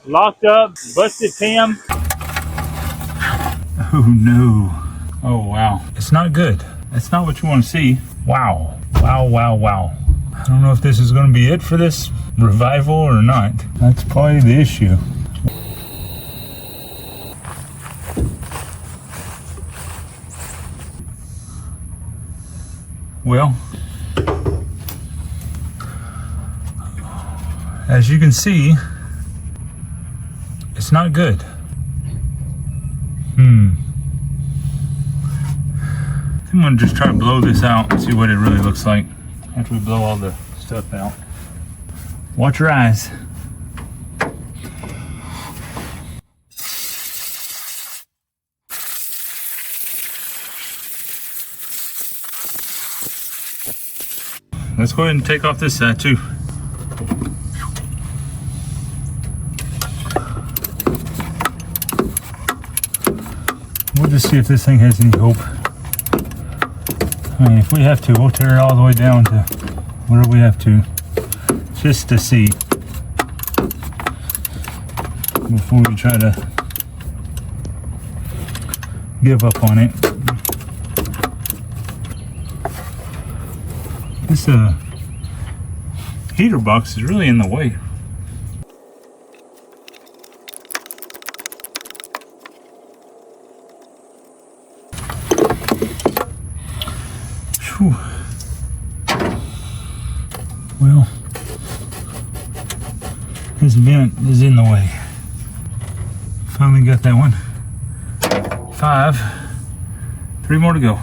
locked up, busted cam. Oh no. Oh wow. It's not good. It's not what you want to see. Wow. Wow, wow, wow. I don't know if this is going to be it for this revival or not. That's probably the issue. Well, as you can see, it's not good. I'm gonna just try to blow this out and see what it really looks like after we blow all the stuff out. Watch your eyes. Let's go ahead and take off this side too. We'll just see if this thing has any hope. I mean, if we have to, we'll tear it all the way down to whatever we have to, just to see before we try to give up on it. This heater box is really in the way. Whew. Well, this vent is in the way. Finally got that one. 5. 3 more to go.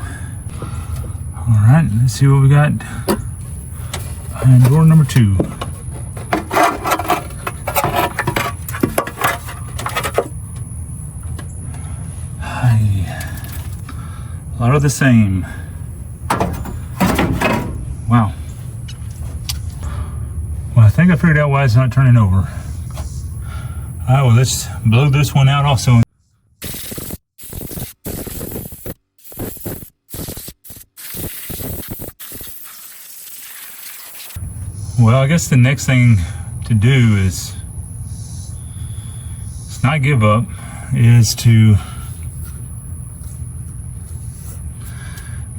All right, let's see what we got. And door number 2. A lot of the same. Wow. Well, I think I figured out why it's not turning over. All right, well, let's blow this one out also. Well, I guess the next thing to do is, let's not give up, is to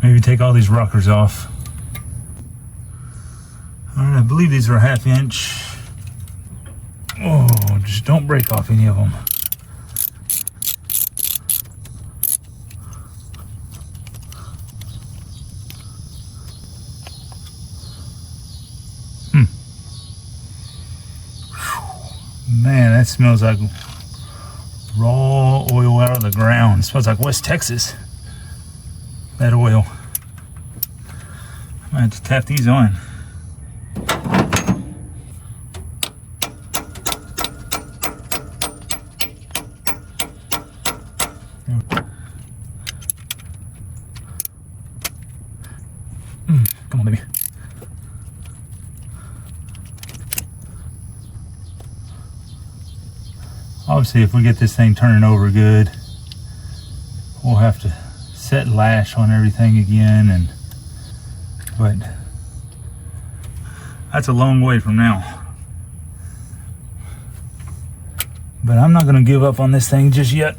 maybe take all these rockers off. All right, I believe these are 1/2 inch. Oh, just don't break off any of them. Man, that smells like raw oil out of the ground. It smells like West Texas, that oil. I might have to tap these on. Come on, baby. Obviously, if we get this thing turning over good, we'll have to set lash on everything again, but that's a long way from now. But I'm not going to give up on this thing just yet.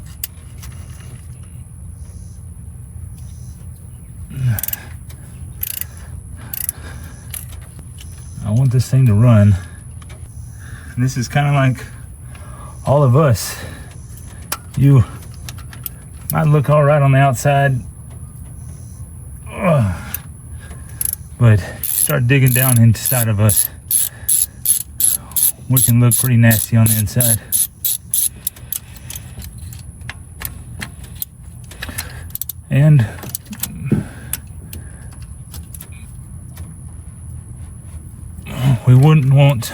I want this thing to run. And this is kind of like all of us. You might look all right on the outside, but start digging down inside of us, we can look pretty nasty on the inside. And we wouldn't want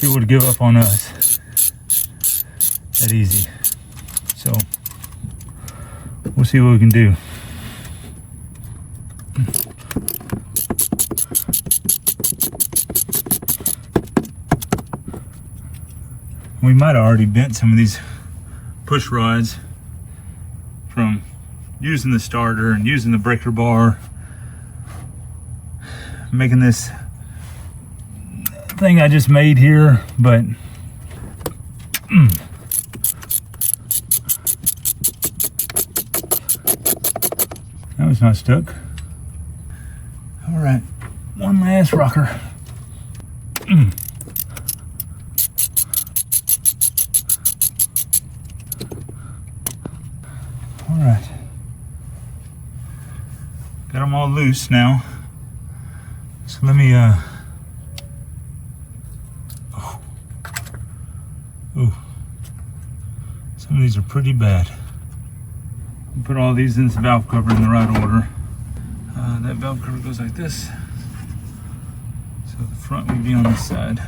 people to give up on us that easy. So we'll see what we can do. We might have already bent some of these push rods from using the starter and using the breaker bar, making this thing I just made here, but That was not stuck. All right, one last rocker. All right, got them all loose now. So let me, some of these are pretty bad. I'll put all these in this valve cover in the right order. That valve cover goes like this. So the front would be on this side.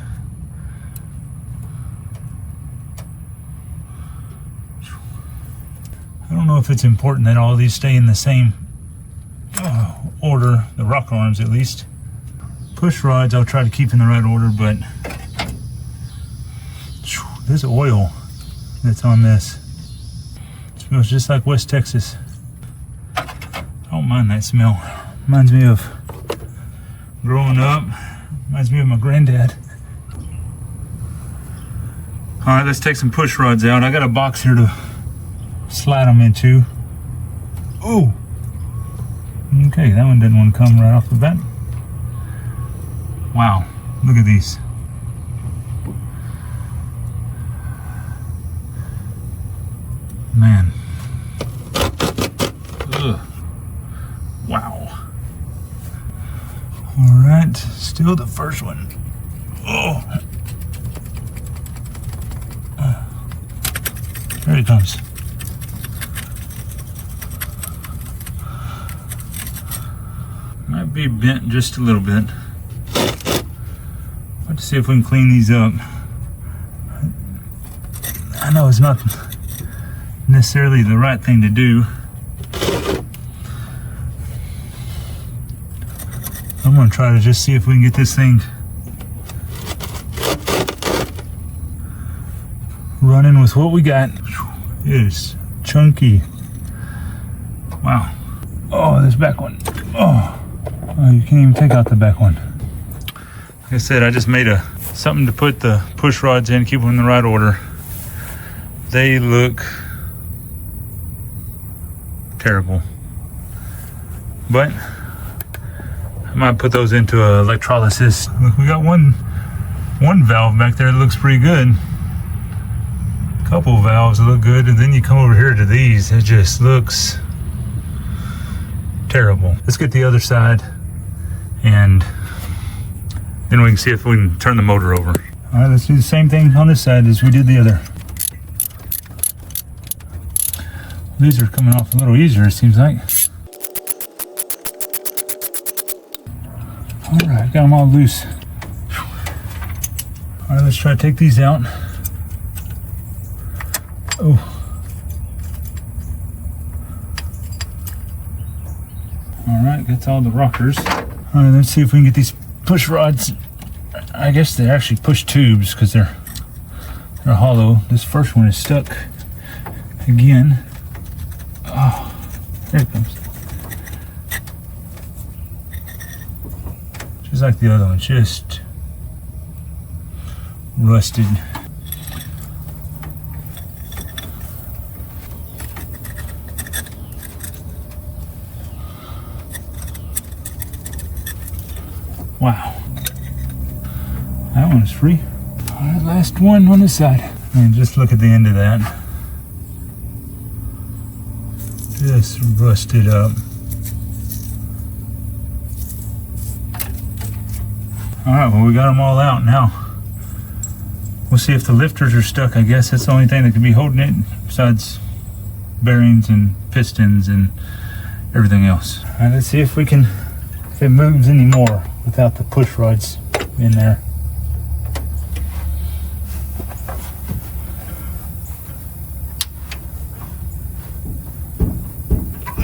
I don't know if it's important that all these stay in the same order, the rocker arms at least. Push rods I'll try to keep in the right order, but this oil that's on this smells just like West Texas. I don't mind that smell. Reminds me of growing up. Reminds me of my granddad. All right, let's take some push rods out. I got a box here to slide them into. Oh, okay, that one didn't want to come right off the bat. Wow, look at these. Man. Ugh. Wow. All right, still the first one. Oh. There he comes. Might be bent just a little bit. Let's see if we can clean these up. I know it's not necessarily the right thing to do. I'm gonna try to just see if we can get this thing running with what we got. It is chunky. Wow. Oh, this back one. Oh, you can't even take out the back one. Like I said, I just made something to put the push rods in, keep them in the right order. They look terrible, but I might put those into electrolysis. Look, we got one valve back there that looks pretty good. A couple of valves that look good, and then you come over here to these, it just looks terrible. Let's get the other side, and then we can see if we can turn the motor over. All right, let's do the same thing on this side as we did the other. These are coming off a little easier, it seems like. All right, got them all loose. All right, let's try to take these out. Oh. All right, that's all the rockers. All right, let's see if we can get these push rods. I guess they're actually push tubes because they're hollow. This first one is stuck again. Oh, there it comes. Just like the other one, just rusted. Wow. That one is free. All right, last one on this side. And just look at the end of that. Just rusted up. All right, well, we got them all out now. We'll see if the lifters are stuck. I guess that's the only thing that can be holding it, besides bearings and pistons and everything else. All right, let's see if it moves anymore without the push rods in there.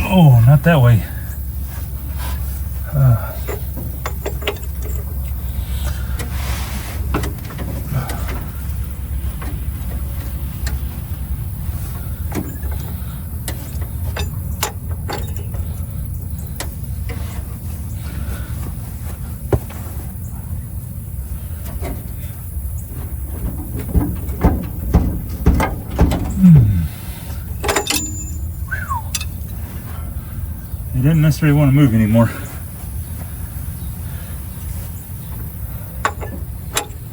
Oh, not that way. didn't necessarily want to move anymore.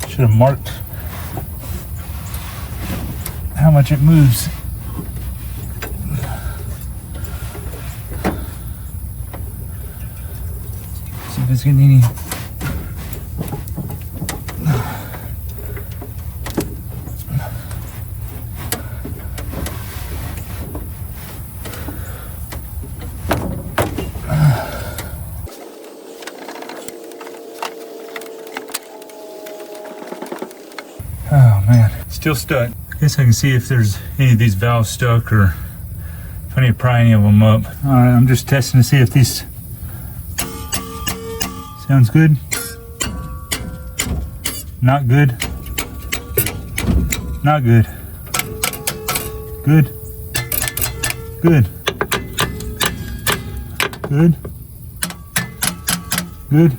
Should have marked how much it moves. See if it's getting any. Oh man, still stuck. I guess I can see if there's any of these valves stuck or if I need to pry any of them up. All right, I'm just testing to see if these sounds good. Not good. Not good. Good. Good. Good. Good.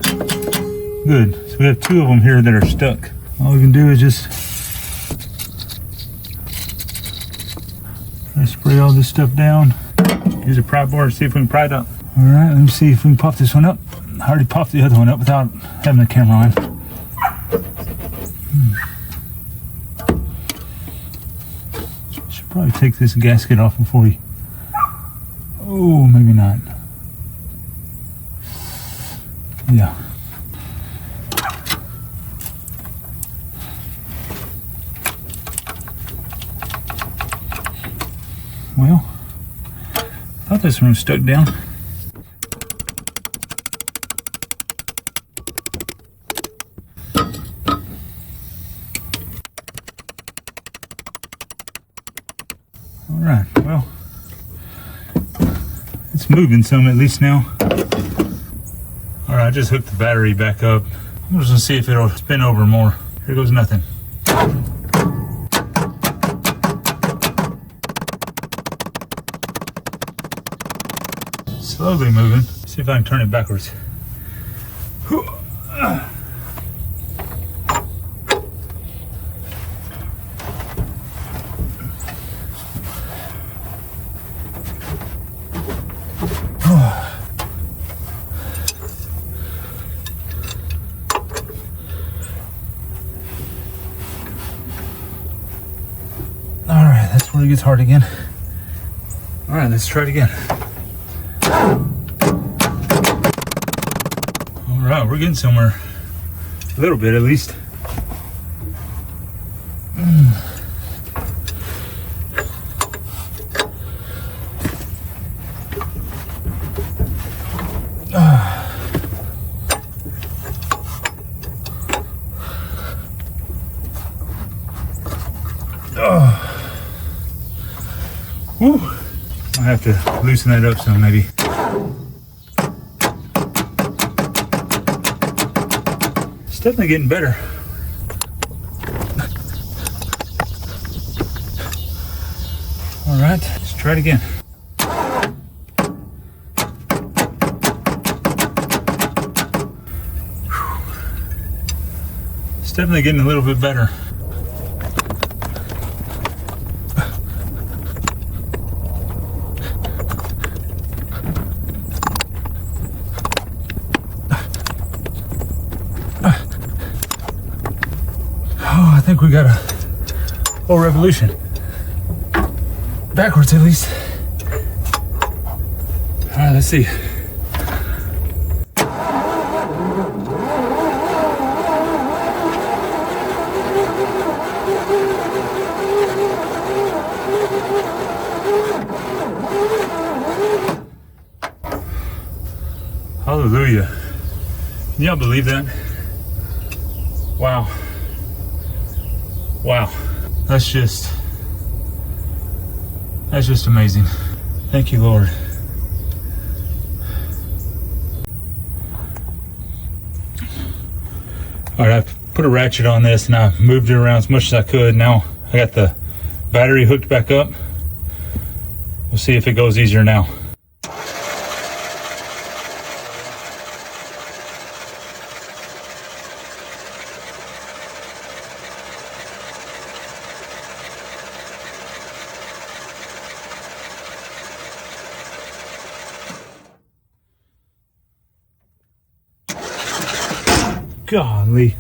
Good. So we have two of them here that are stuck. All we can do is just try to spray all this stuff down. Use a pry bar to see if we can pry it up. All right, let me see if we can pop this one up. I already popped the other one up without having the camera on. Should probably take this gasket off before we. Oh, maybe not. Yeah. Well, I thought this one was stuck down. All right, well, it's moving some at least now. All right, I just hooked the battery back up. I'm just gonna see if it'll spin over more. Here goes nothing. Slowly moving. See if I can turn it backwards. All right, that's where it gets hard again. All right, let's try it again. All right, we're getting somewhere. A little bit, at least. Whew. I'll have to loosen that up some, maybe. It's definitely getting better. All right, let's try it again. It's definitely getting a little bit better. Oh, I think we got a whole revolution. Backwards, at least. All right, let's see. Hallelujah. Can y'all believe that? Wow. Wow. That's just amazing. Thank you, Lord. All right, I put a ratchet on this and I moved it around as much as I could. Now I got the battery hooked back up. We'll see if it goes easier now. Golly.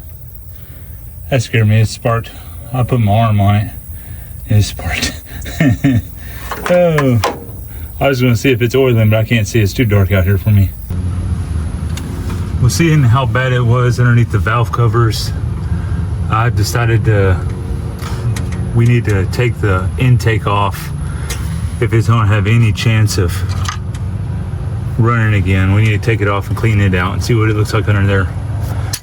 That scared me. It sparked. I put my arm on it. It sparked. Oh. I was going to see if it's oiling, but I can't see. It's too dark out here for me. Well, seeing how bad it was underneath the valve covers, I decided we need to take the intake off if it's going to have any chance of running again. We need to take it off and clean it out and see what it looks like under there.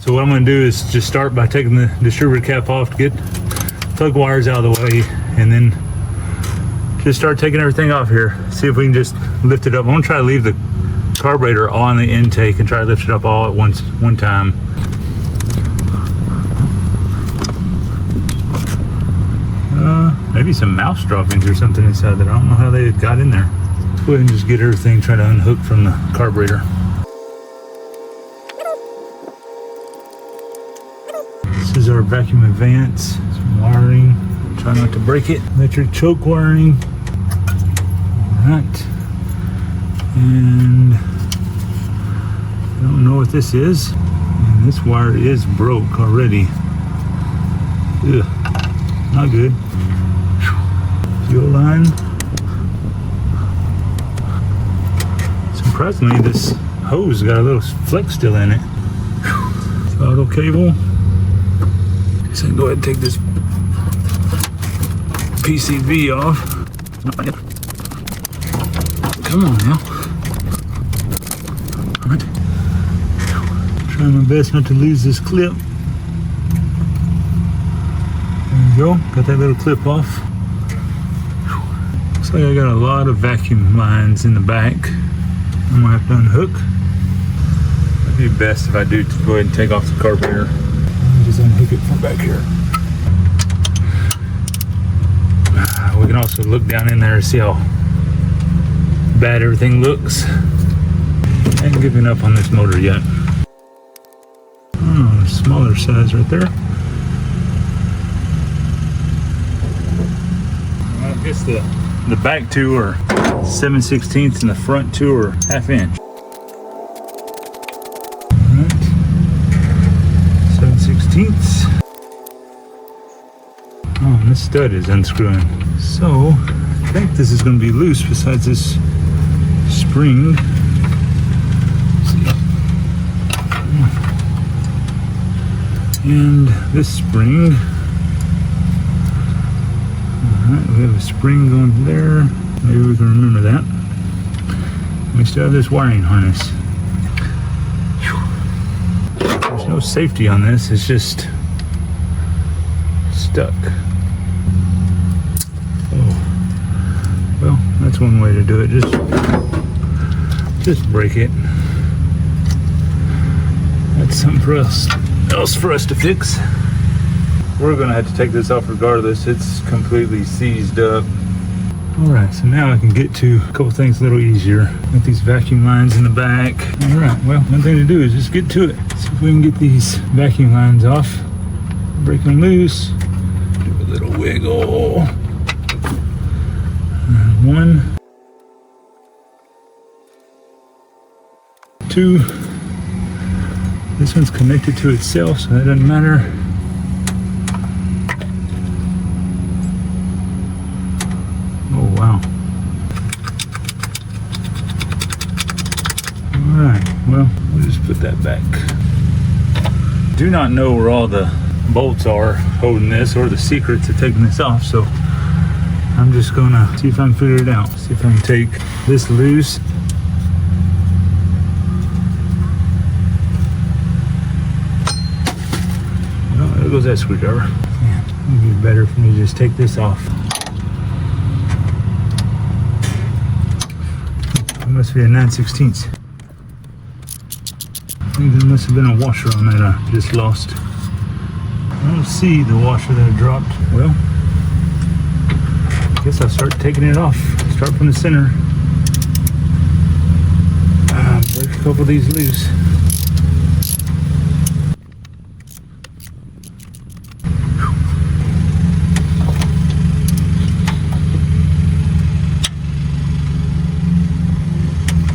So what I'm going to do is just start by taking the distributor cap off to get plug wires out of the way, and then just start taking everything off here. See if we can just lift it up. I'm going to try to leave the carburetor on the intake and try to lift it up all at one time. Maybe some mouse droppings or something inside that. I don't know how they got in there. Let's go ahead and just get everything, try to unhook from the carburetor. This is our vacuum advance, some wiring. Try not to break it. Electric choke wiring. Alright. And I don't know what this is. And this wire is broke already. Ugh, not good. Fuel line. Surprisingly, this hose got a little flex still in it. Throttle cable. Guess I can go ahead and take this PCV off. Come on now. Alright. Trying my best not to lose this clip. There we go. Got that little clip off. Looks like I got a lot of vacuum lines in the back. I'm gonna have to unhook. It'd be best if I do to go ahead and take off the carburetor. Just unhook it from back here. We can also look down in there and see how bad everything looks. I ain't giving up on this motor yet. Oh, smaller size right there. I guess the back two are 7/16 and the front two are 1/2 inch. Alright. 7/16. Oh, and this stud is unscrewing. So, I think this is going to be loose besides this spring. And this spring. Alright, we have a spring going there. Maybe we can remember that. We still have this wiring harness. There's no safety on this, it's just stuck. Oh. Well, that's one way to do it. Just break it. That's something else for us to fix. We're gonna have to take this off regardless. It's completely seized up. Alright, so now I can get to a couple things a little easier. Got these vacuum lines in the back. Alright, well, one thing to do is just get to it. See if we can get these vacuum lines off. Break them loose. Do a little wiggle. One. Two. This one's connected to itself, so that doesn't matter. Oh, wow. Alright, well, we'll just put that back. Do not know where all the bolts are holding this or the secret to taking this off, so I'm just gonna see if I can figure it out. See if I can take this loose. Oh, there goes that screwdriver. Man, it would be better for me to just take this off. It must be a 9/16. I think there must have been a washer on that I just lost. I don't see the washer that I dropped. Well, I guess I'll start taking it off. Start from the center. Break a couple of these loose.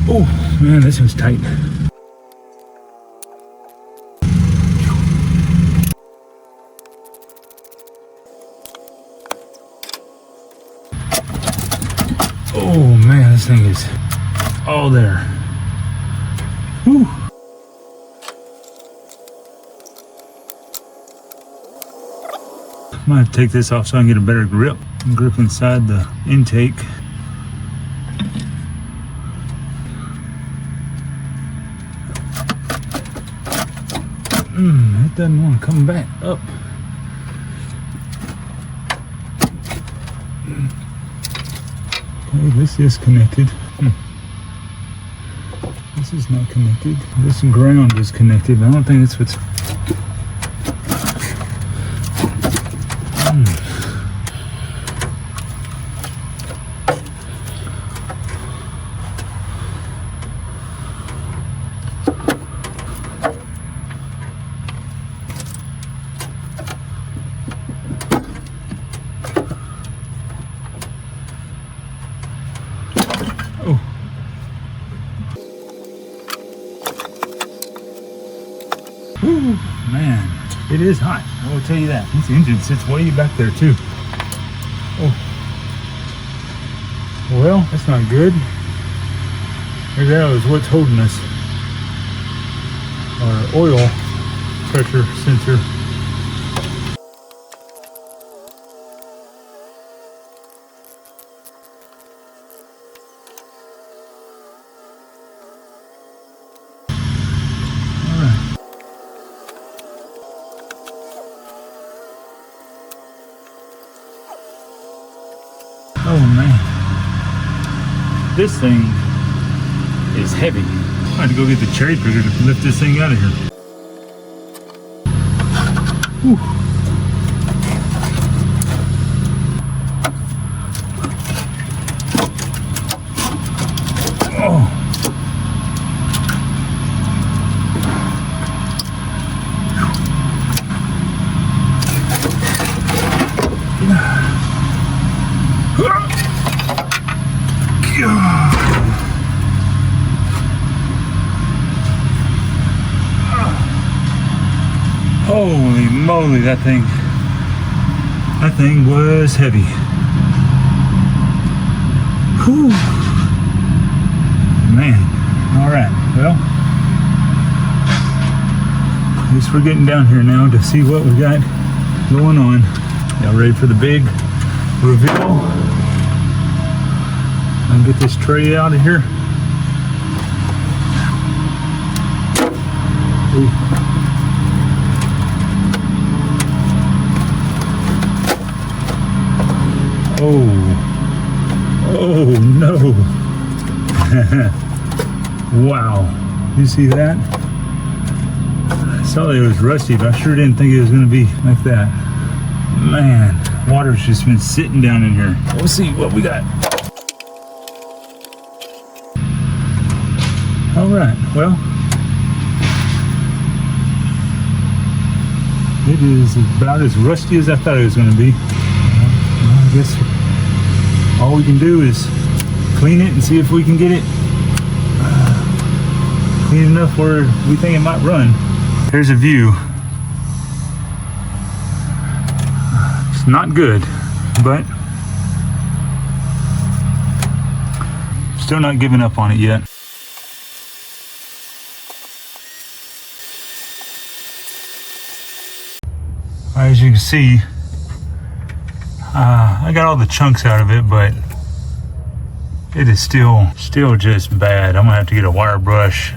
Oh man, this one's tight. Oh man, this thing is all there. Whew. I'm gonna have to take this off so I can get a better grip inside the intake. It doesn't want to come back up. Okay, this is connected. This is not connected. This ground is connected, but I don't think that's what's... Woo, man, it is hot. I will tell you that. This engine sits way back there too. Oh, well, that's not good. Maybe that was what's holding us. Our oil pressure sensor. Oh man, this thing is heavy. I had to go get the cherry picker to lift this thing out of here. Whew. Oh. Holy moly, that thing was heavy. Whew. Man, all right, well, at least we're getting down here now to see what we got going on. Y'all ready for the big reveal? I'll get this tray out of here. Ooh. Oh no. Wow. You see that? I saw that it was rusty, but I sure didn't think it was going to be like that. Man, water's just been sitting down in here. We'll see what we got. All right, well, it is about as rusty as I thought it was going to be. I guess all we can do is clean it and see if we can get it clean enough where we think it might run. Here's a view. It's not good, but still not giving up on it yet. As you can see, I got all the chunks out of it, but it is still just bad. I'm gonna have to get a wire brush,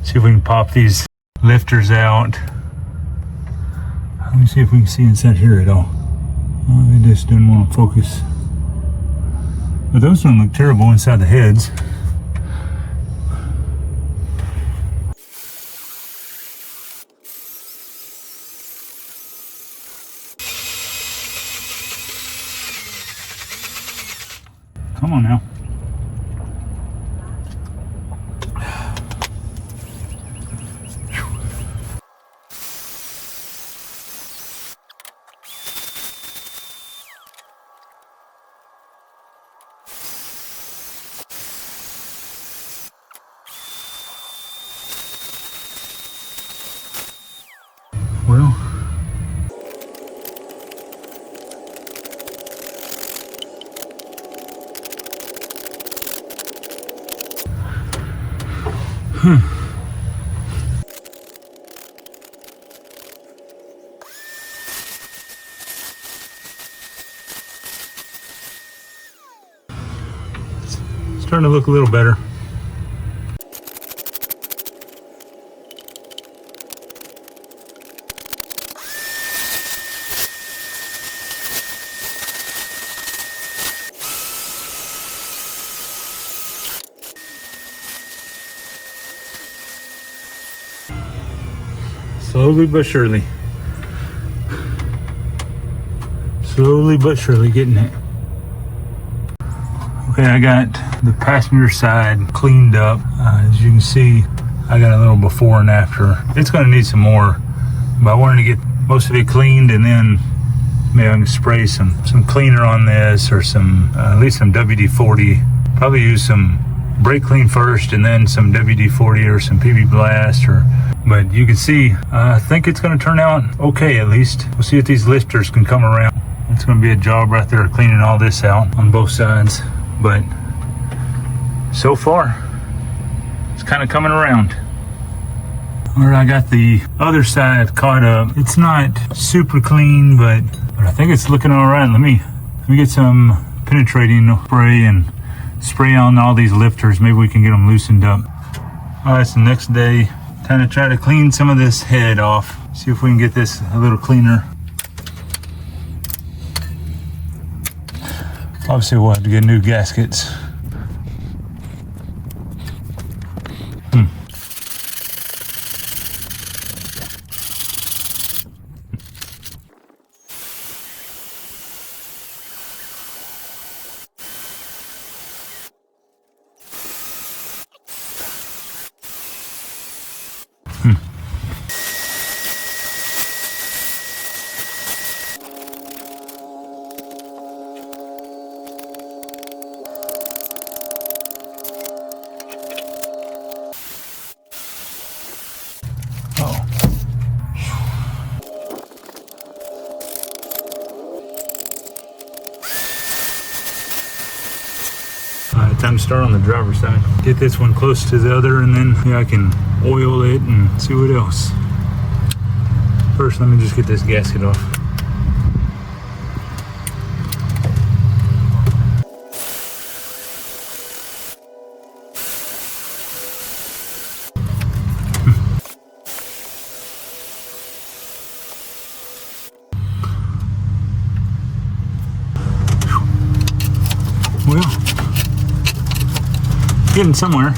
see if we can pop these lifters out. Let me see if we can see inside here at all. It just didn't want to focus. But those don't look terrible inside the heads. Come on now. Well, Starting to look a little better. Slowly but surely. Slowly but surely getting it. Okay, I got the passenger side cleaned up. As you can see, I got a little before and after. It's going to need some more, but I wanted to get most of it cleaned, and then maybe I can spray some cleaner on this, or some at least some WD-40. Probably use some brake clean first, and then some WD-40 or some PB Blast. But you can see, I think it's going to turn out okay. At least we'll see if these lifters can come around. It's going to be a job right there cleaning all this out on both sides. But so far, it's kind of coming around. All right, I got the other side caught up. It's not super clean, but I think it's looking all right. Let me get some penetrating spray and spray on all these lifters. Maybe we can get them loosened up. All right, it's the next day. Time to try to clean some of this head off. See if we can get this a little cleaner. Obviously, we'll have to get new gaskets. Time to start on the driver's side. Get this one close to the other, and then I can oil it and see what else. First, let me just get this gasket off. Well, getting somewhere.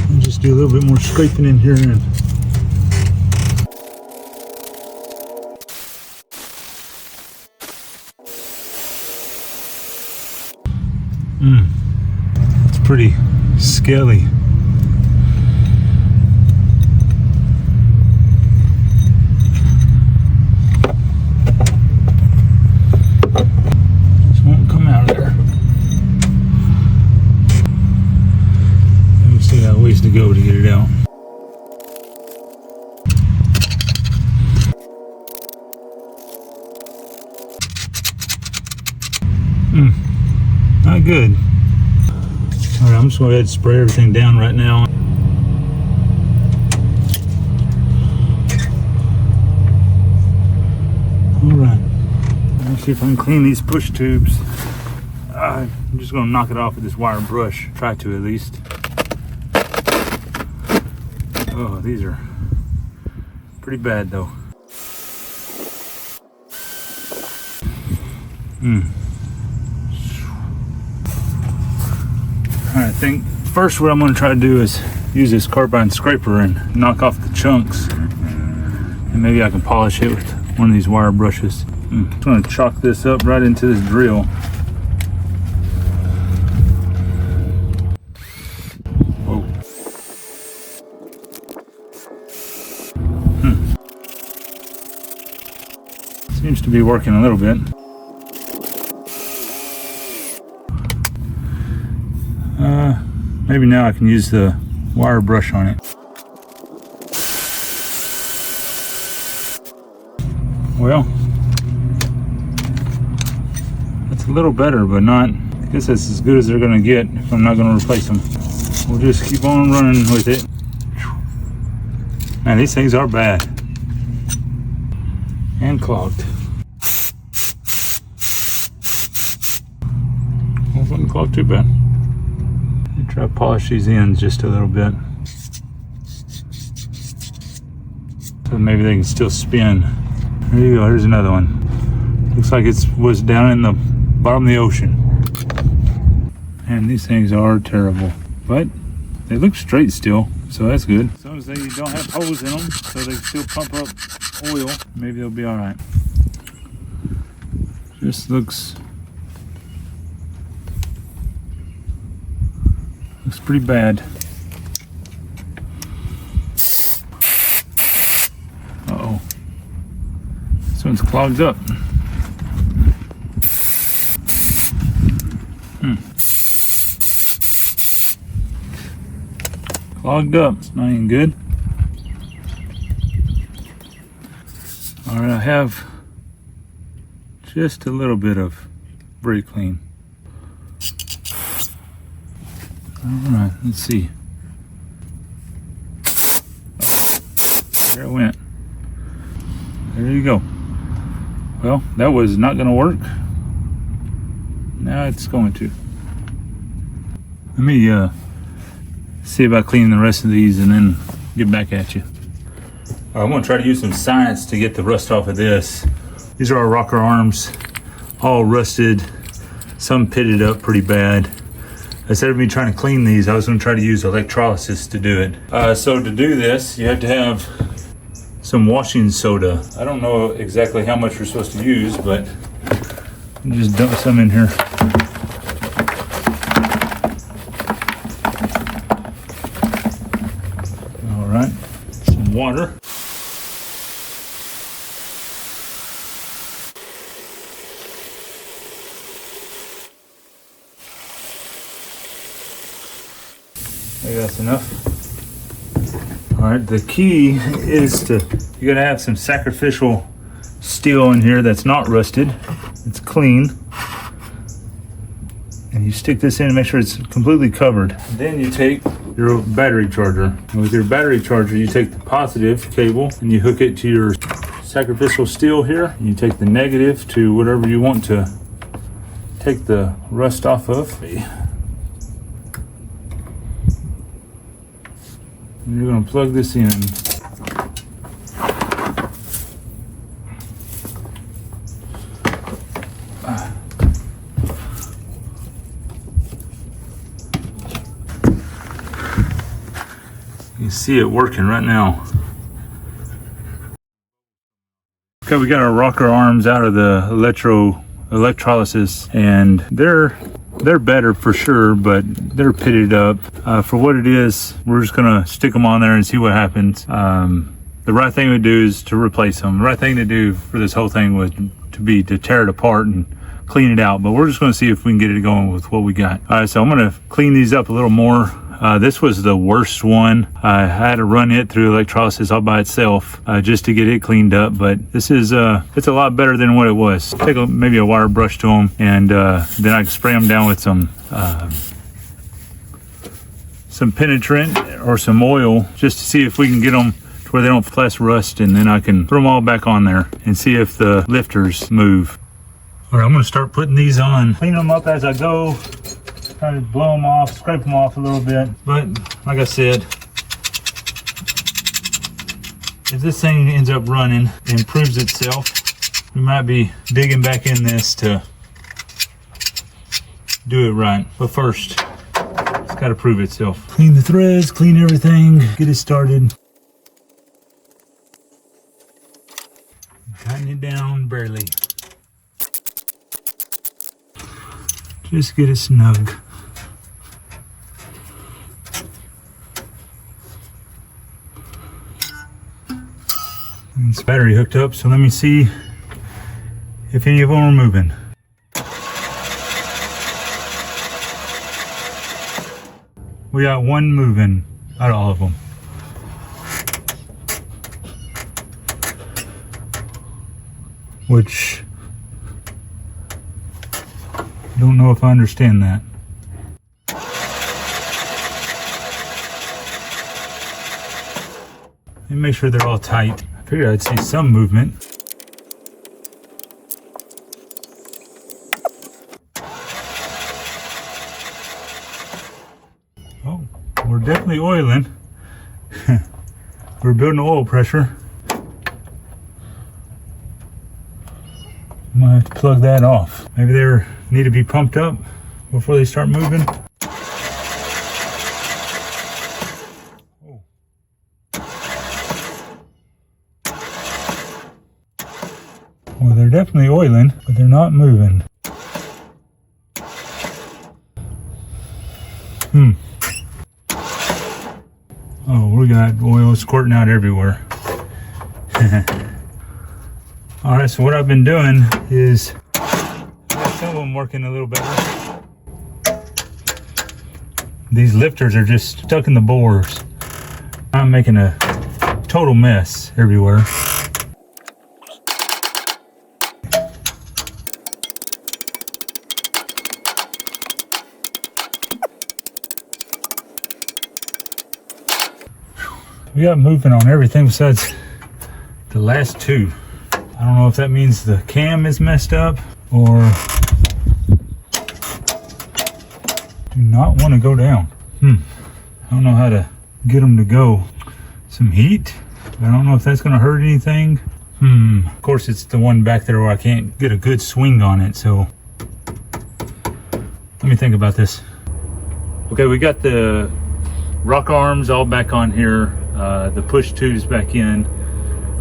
I'll just do a little bit more scraping in here and it's pretty scaly. Just won't come out of there. Let me see how ways to go to get it out. Not good. All right, I'm just going to go ahead and spray everything down right now. All right, let's see if I can clean these push tubes. I'm just going to knock it off with this wire brush. Try to, at least. Oh, these are pretty bad though. I think first what I'm going to try to do is use this carbide scraper and knock off the chunks, and maybe I can polish it with one of these wire brushes. I'm just going to chalk this up right into this drill. Whoa. Seems to be working a little bit. Maybe now I can use the wire brush on it. Well, that's a little better, but not, I guess that's as good as they're gonna get if I'm not gonna replace them. We'll just keep on running with it. Man, these things are bad. And clogged. Well, it wasn't clogged too bad. Let me try to polish these ends just a little bit. So maybe they can still spin. There you go, here's another one. Looks like it was down in the bottom of the ocean. And these things are terrible, but they look straight still, so that's good. As long as they don't have holes in them, so they can still pump up oil, maybe they'll be all right. Just looks pretty bad. Uh-oh. This one's clogged up. Clogged up. It's not even good. All right, I have just a little bit of brake clean. All right, let's see. Oh, there it went. There you go. Well, that was not going to work. Now it's going to. Let me see about cleaning the rest of these and then get back at you. I'm going to try to use some science to get the rust off of this. These are our rocker arms, all rusted, some pitted up pretty bad. Instead of me trying to clean these, I was going to try to use electrolysis to do it. So to do this, you have to have some washing soda. I don't know exactly how much we're supposed to use, but I'll just dump some in here. All right, some water. Maybe that's enough. All right, the key is you gotta have some sacrificial steel in here that's not rusted. It's clean. And you stick this in and make sure it's completely covered. And then you take your battery charger. And with your battery charger, you take the positive cable and you hook it to your sacrificial steel here. And you take the negative to whatever you want to take the rust off of. And you're going to plug this in. You see it working right now. Okay, we got our rocker arms out of the electrolysis, and they're better for sure, but they're pitted up. For what it is, we're just gonna stick them on there and see what happens. The right thing to do is to replace them. The right thing to do for this whole thing was to tear it apart and clean it out, but we're just gonna see if we can get it going with what we got. All right, so I'm gonna clean these up a little more. This was the worst one. I had to run it through electrolysis all by itself just to get it cleaned up, but this is it's a lot better than what it was. Take maybe a wire brush to them, and then I can spray them down with some penetrant or some oil just to see if we can get them to where they don't flash rust, and then I can throw them all back on there and see if the lifters move. All right, I'm gonna start putting these on, clean them up as I go. Try to blow them off, scrape them off a little bit. But like I said, if this thing ends up running and improves itself, we might be digging back in this to do it right. But first, it's got to prove itself. Clean the threads, clean everything, get it started. Tighten it down barely. Just get it snug. And it's battery hooked up, so let me see if any of them are moving. We got one moving out of all of them. Which, I don't know if I understand that. Let me make sure they're all tight. I figured I'd see some movement. Oh, we're definitely oiling. We're building oil pressure. I'm gonna have to plug that off. Maybe they need to be pumped up before they start moving. Oh. Well, they're definitely oiling, but they're not moving. Oh, we got oil squirting out everywhere. All right, so what I've been doing is some of them working a little better. These lifters are just stuck in the bores. I'm making a total mess everywhere. We got movement on everything besides the last two. I don't know if that means the cam is messed up or do not want to go down. I don't know how to get them to go. Some heat, but I don't know if that's going to hurt anything. Of course, it's the one back there where I can't get a good swing on it, so let me think about this. Okay, we got the rock arms all back on here, the push tubes back in,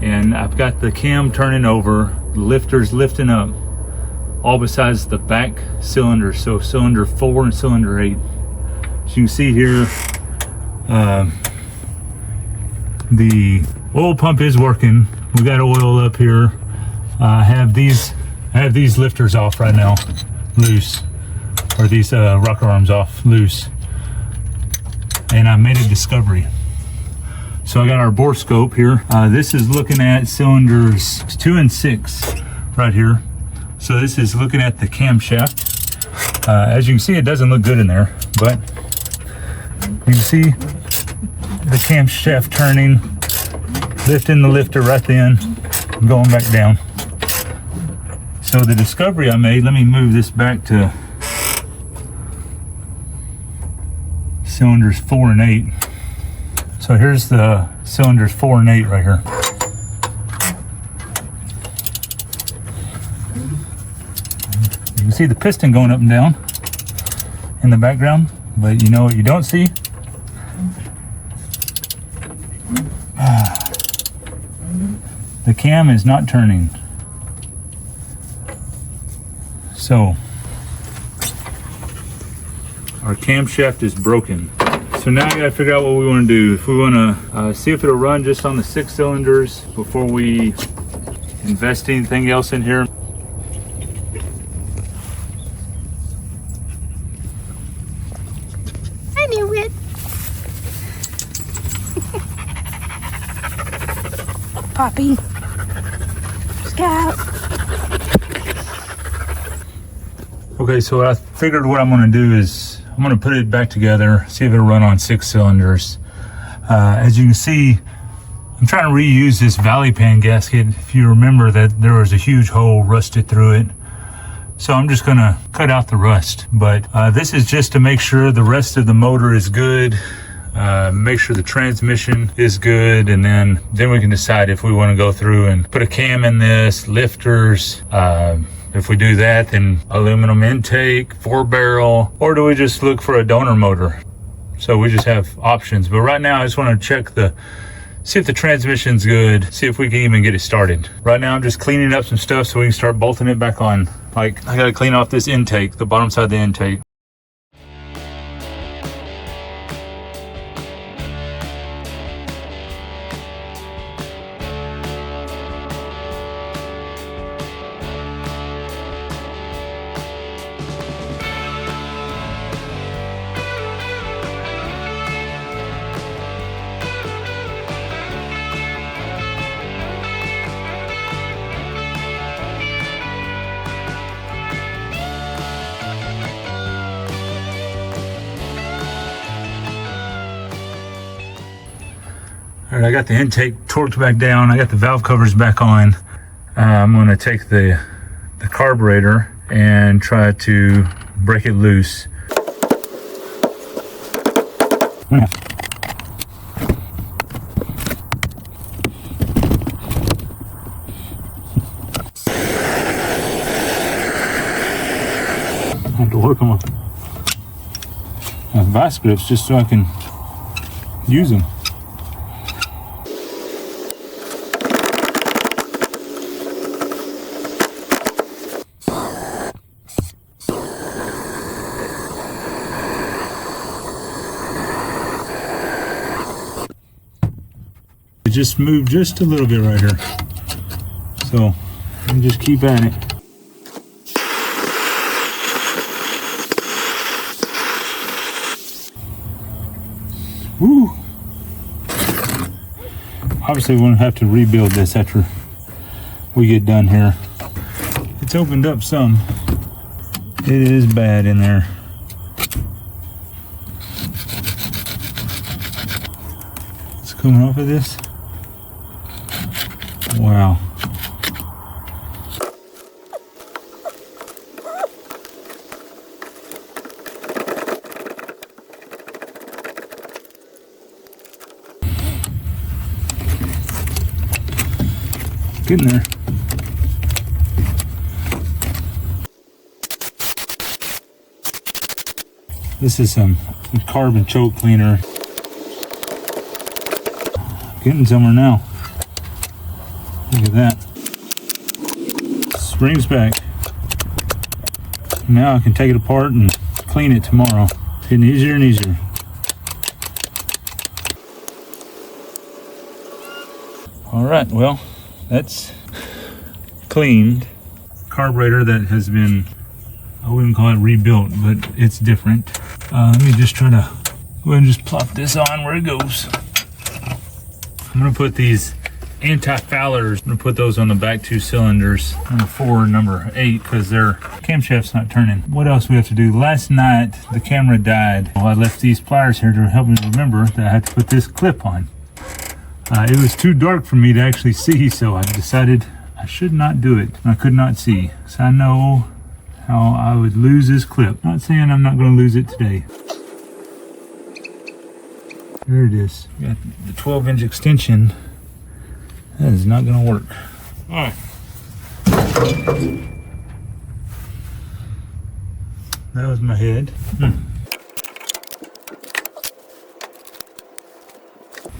and I've got the cam turning over, the lifters lifting up, all besides the back cylinders, so cylinder 4 and cylinder 8. As you can see here, the oil pump is working. We got oil up here. I have these lifters off right now, loose, or these rocker arms off, loose. And I made a discovery. So I got our bore scope here. This is looking at cylinders 2 and 6 right here. So this is looking at the camshaft. As you can see, it doesn't look good in there, but you can see the camshaft turning, lifting the lifter right then, going back down. So the discovery I made, let me move this back to cylinders 4 and 8. So here's the cylinders 4 and 8 right here. You can see the piston going up and down in the background, but you know what you don't see? The cam is not turning. So our camshaft is broken. So now I gotta figure out what we want to do. If we want to see if it'll run just on the 6 cylinders before we invest anything else in here. I knew it. Poppy. Scout. Okay, so I figured what I'm gonna do is I'm gonna put it back together, see if it'll run on 6 cylinders. As you can see, I'm trying to reuse this valley pan gasket. If you remember that there was a huge hole rusted through it. So I'm just gonna cut out the rust. But this is just to make sure the rest of the motor is good, make sure the transmission is good, and then we can decide if we wanna go through and put a cam in this, lifters, if we do that, then aluminum intake, 4-barrel, or do we just look for a donor motor? So we just have options. But right now I just want to check see if the transmission's good, see if we can even get it started. Right now I'm just cleaning up some stuff so we can start bolting it back on. Like, I gotta clean off this intake, the bottom side of the intake. All right, I got the intake torqued back down. I got the valve covers back on. I'm going to take the carburetor and try to break it loose. Yeah. I have to work on my vice grips just so I can use them. It just moved just a little bit right here. So let me just keep at it. Woo! Obviously we're gonna have to rebuild this after we get done here. It's opened up some. It is bad in there. It's coming off of this. Wow. Getting there. This is some carbon choke cleaner. Getting somewhere now. Look at that. Springs back. Now I can take it apart and clean it tomorrow. It's getting easier and easier. All right, well, that's cleaned. Carburetor that has been, I wouldn't call it rebuilt, but it's different. Let me just try to go ahead and just plop this on where it goes. I'm gonna put these anti-foulers, I'm gonna put those on the back two cylinders, number 4 and number 8, because their camshaft's not turning. What else we have to do? Last night the camera died. Well, I left these pliers here to help me remember that I had to put this clip on. It was too dark for me to actually see, so I decided I should not do it. I could not see, so I know how I would lose this clip. Not saying I'm not going to lose it today. There it is. Got the 12-inch extension. That is not going to work. All right. That was my head.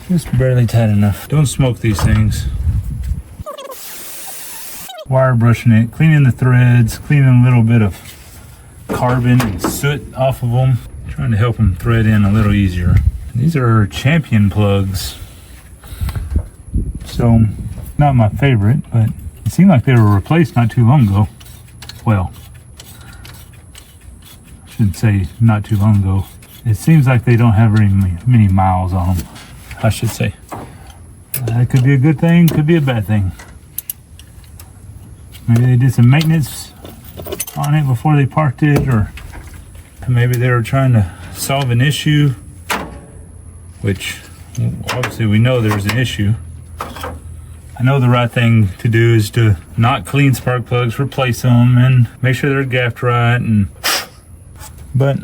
Just barely tight enough. Don't smoke these things. Wire brushing it, cleaning the threads, cleaning a little bit of carbon and soot off of them. Trying to help them thread in a little easier. These are Champion plugs. So, not my favorite, but it seemed like they were replaced not too long ago. Well, I shouldn't say not too long ago. It seems like they don't have very many miles on them, I should say. That could be a good thing, could be a bad thing. Maybe they did some maintenance on it before they parked it, or maybe they were trying to solve an issue, which obviously we know there's an issue. I know the right thing to do is to not clean spark plugs, replace them, and make sure they're gaffed right. But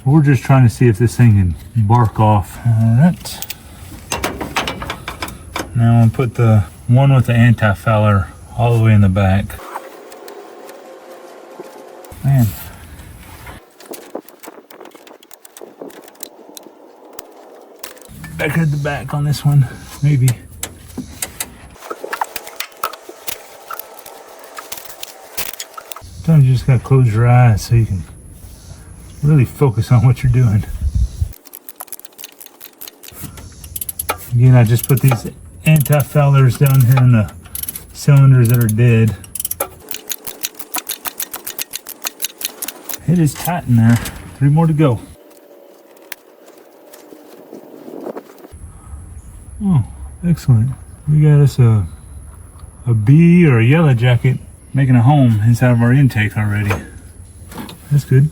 we're just trying to see if this thing can bark off. All right. Now I'm gonna put the one with the anti-fouler all the way in the back. Man. Better at the back on this one, maybe. Sometimes you just gotta close your eyes so you can really focus on what you're doing. Again, I just put these anti-foulers down here in the cylinders that are dead. It is tight in there. 3 more to go. Oh, excellent. We got us a bee or a yellow jacket making a home inside of our intake already. That's good.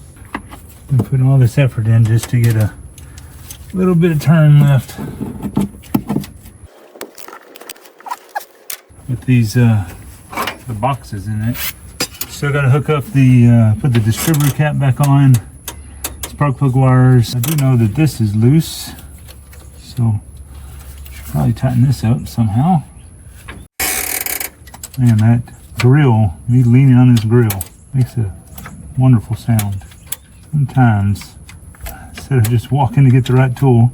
Been putting all this effort in just to get a A little bit of turn left with these the boxes in it. Still got to hook up the put the distributor cap back on. Spark plug wires. I do know that this is loose, so should probably tighten this up somehow. Man, that grill, me leaning on this grill, makes a wonderful sound. Sometimes, instead of just walking to get the right tool,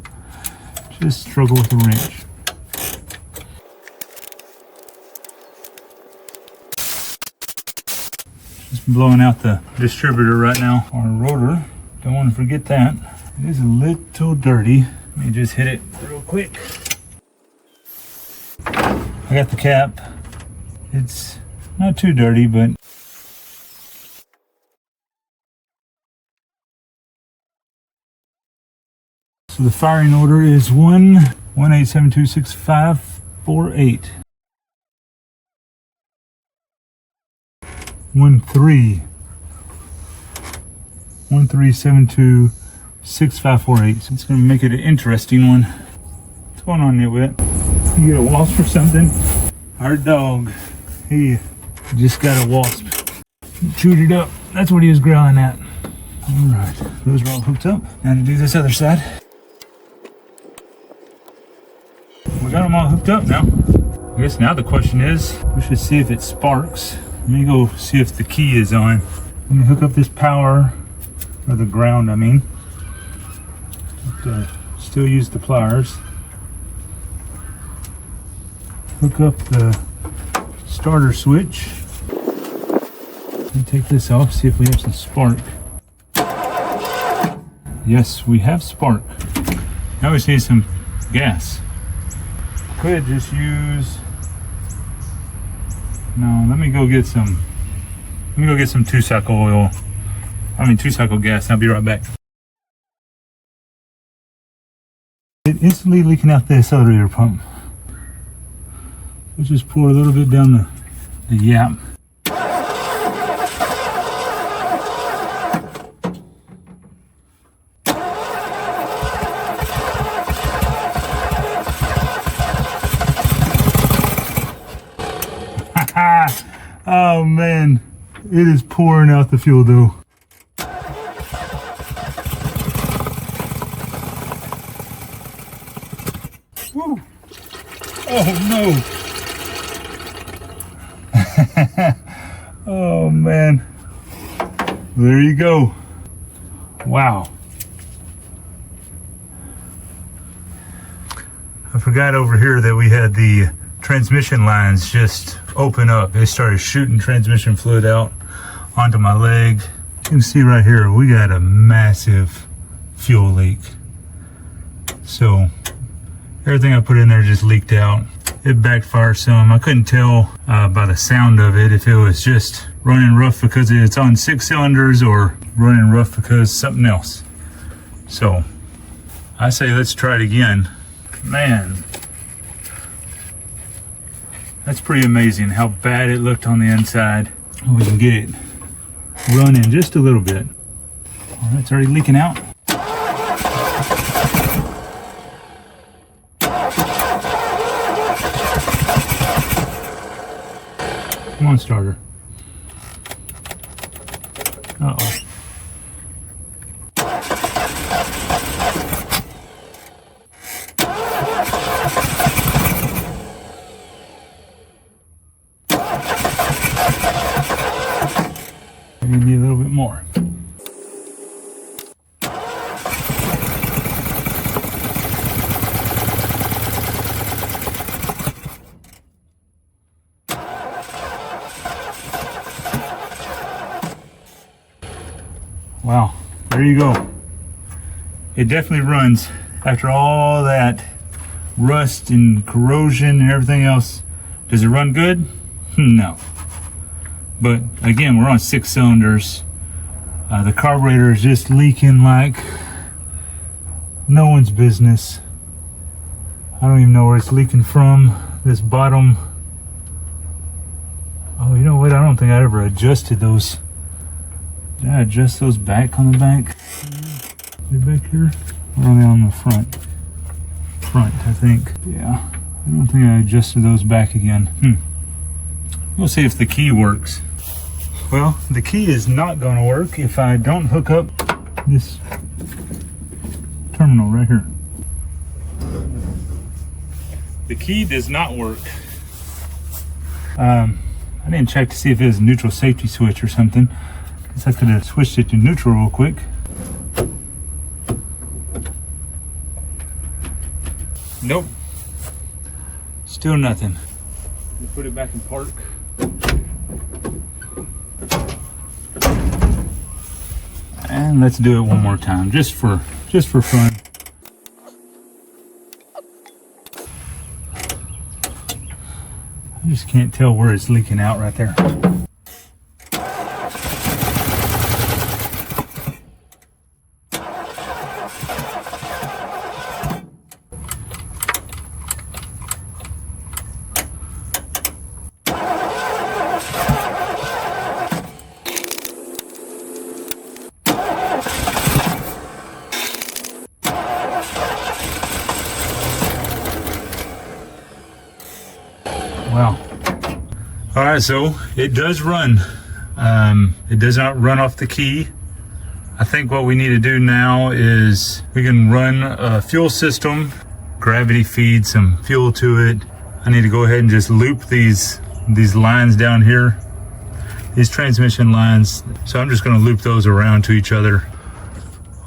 just struggle with the wrench. Just blowing out the distributor right now. Our rotor, don't want to forget that. It is a little dirty. Let me just hit it real quick. I got the cap. It's not too dirty, but so the firing order is 1-1872-6548. 1372-6548. So it's gonna make it an interesting one. What's going on, Nitwit? You get a wasp or something? Our dog, he just got a wasp. He chewed it up. That's what he was growling at. All right, those are all hooked up. Now to do this other side. We got them all hooked up now. I guess now the question is, we should see if it sparks. Let me go see if the key is on. Let me hook up this power, or the ground, I mean. Still use the pliers. Hook up the starter switch. Let me take this off, see if we have some spark. Yes, we have spark. Now we just need some gas. Could just use, no, let me go get some 2-cycle oil. I mean 2-cycle gas, and I'll be right back. It instantly leaking out the accelerator pump. Let's just pour a little bit down the yap. Oh man, it is pouring out the fuel though. Woo. Oh no. Oh man. There you go. Wow. I forgot over here that we had the transmission lines just open up. They started shooting transmission fluid out onto my leg. You can see right here, we got a massive fuel leak. So everything I put in there just leaked out. It backfired some. I couldn't tell by the sound of it if it was just running rough because it's on 6 cylinders or running rough because something else. So I say let's try it again. Man, that's pretty amazing how bad it looked on the inside. We can get it running just a little bit. Oh, it's already leaking out. Come on, starter. Uh-oh. Maybe need a little bit more. Wow, there you go. It definitely runs after all that rust and corrosion and everything else. Does it run good? No. But again, we're on 6 cylinders. The carburetor is just leaking like no one's business. I don't even know where it's leaking from. This bottom. Oh, you know what? I don't think I ever adjusted those. Did I adjust those back on the back? Way back here. Really on the front, I think. Yeah, I don't think I adjusted those back again. We'll see if the key works. Well, the key is not going to work if I don't hook up this terminal right here. The key does not work. I didn't check to see if it was a neutral safety switch or something. Guess I could have switched it to neutral real quick. Nope. Still nothing. Put it back in park. And let's do it one more time, just for fun. I just can't tell where it's leaking out right there. Wow. All right, so it does run. It does not run off the key. I think what we need to do now is we can run a fuel system, gravity feed some fuel to it. I need to go ahead and just loop these lines down here, these transmission lines. So I'm just going to loop those around to each other.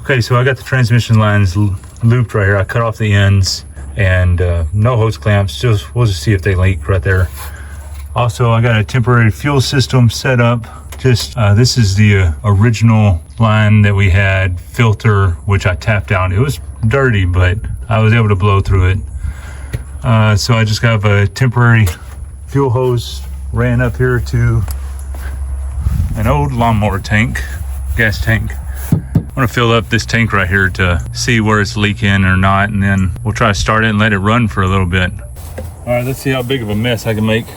Okay, so I got the transmission lines looped right here. I cut off the ends. And no hose clamps, we'll just see if they leak right there. Also, I got a temporary fuel system set up. This is the original line that we had, filter, which I tapped out. It was dirty, but I was able to blow through it. So I just got a temporary fuel hose ran up here to an old lawnmower tank, gas tank. I'm gonna fill up this tank right here to see where it's leaking or not, and then we'll try to start it and let it run for a little bit. All right, let's see how big of a mess I can make. I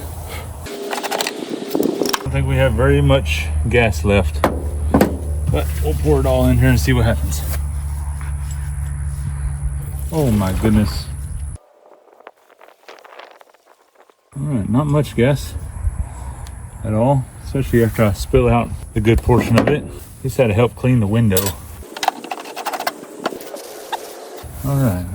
don't think we have very much gas left, but we'll pour it all in here and see what happens. Oh my goodness. All right, not much gas at all, especially after I spill out a good portion of it. Just had to help clean the window. All right,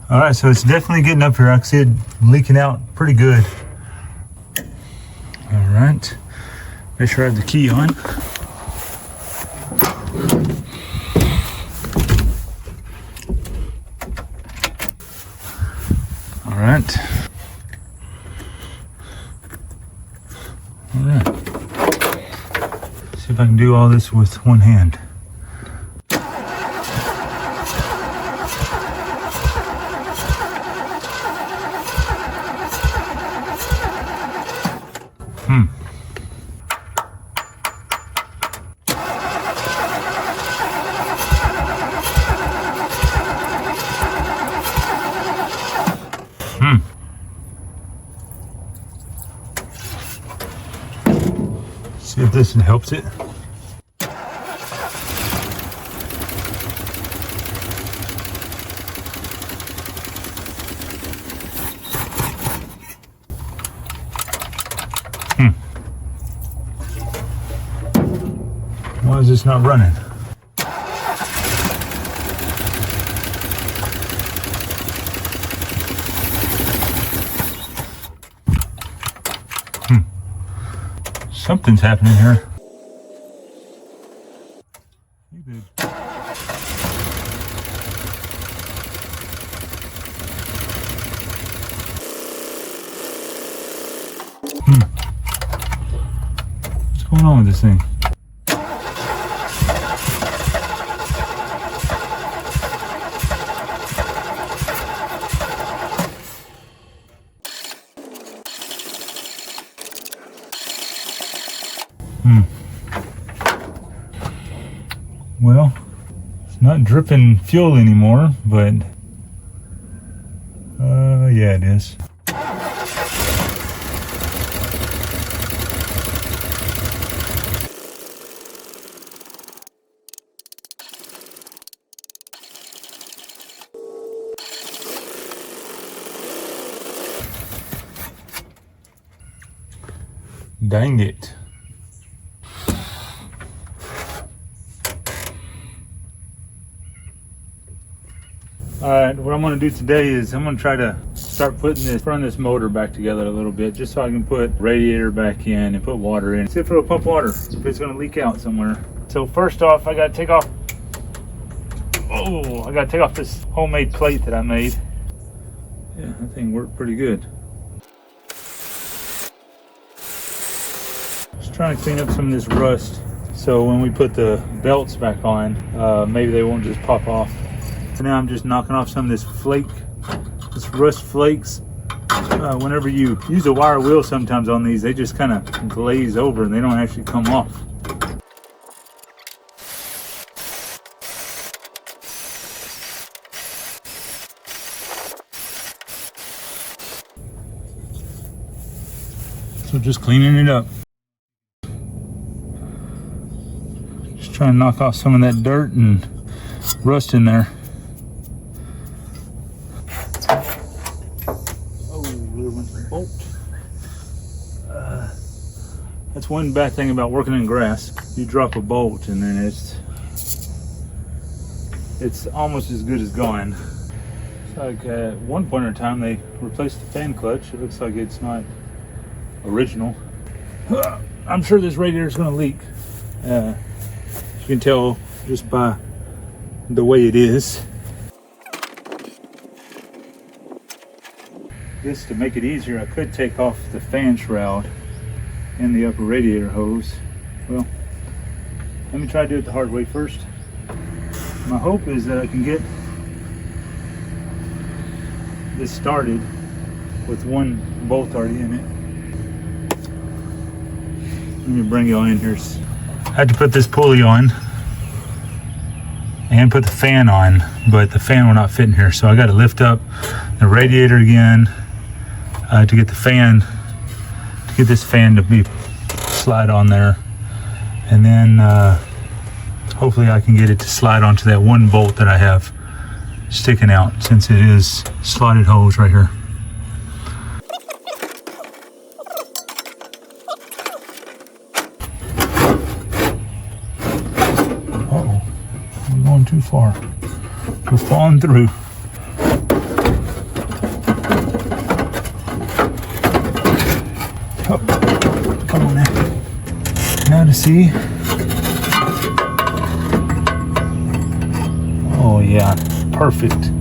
all right, so it's definitely getting up here. I can see it leaking out pretty good. All right, make sure I have the key on. All right. All right. See if I can do all this with one hand. See if this helps it. Why is this not running? Something's happening here. You good? What's going on with this thing? Well, it's not dripping fuel anymore, but yeah, it is. Dang it. Alright, what I'm going to do today is I'm going to try to start putting this front of this motor back together a little bit, just so I can put radiator back in and put water in. See if it'll pump water, if it's going to leak out somewhere. So first off, I got to take off this homemade plate that I made. Yeah, that thing worked pretty good. Just trying to clean up some of this rust, so when we put the belts back on, maybe they won't just pop off. So now I'm just knocking off some of this rust flakes. Whenever you use a wire wheel sometimes on these, they just kind of glaze over and they don't actually come off. So just cleaning it up. Just trying to knock off some of that dirt and rust in there. Bolt. That's one bad thing about working in grass. You drop a bolt and then it's almost as good as gone. It's like at one point in time they replaced the fan clutch. It looks like it's not original. I'm sure this radiator is going to leak. You can tell just by the way it is. This, to make it easier, I could take off the fan shroud and the upper radiator hose. Well, let me try to do it the hard way first. My hope is that I can get this started with one bolt already in it. Let me bring y'all in here. I had to put this pulley on and put the fan on, but the fan will not fit in here, so I got to lift up the radiator again to get this fan to be slide on there, and then hopefully I can get it to slide onto that one bolt that I have sticking out, since it is slotted holes right here. Uh-oh, we're going too far. We're falling through. Oh, come on now. Now to see. Oh yeah, perfect.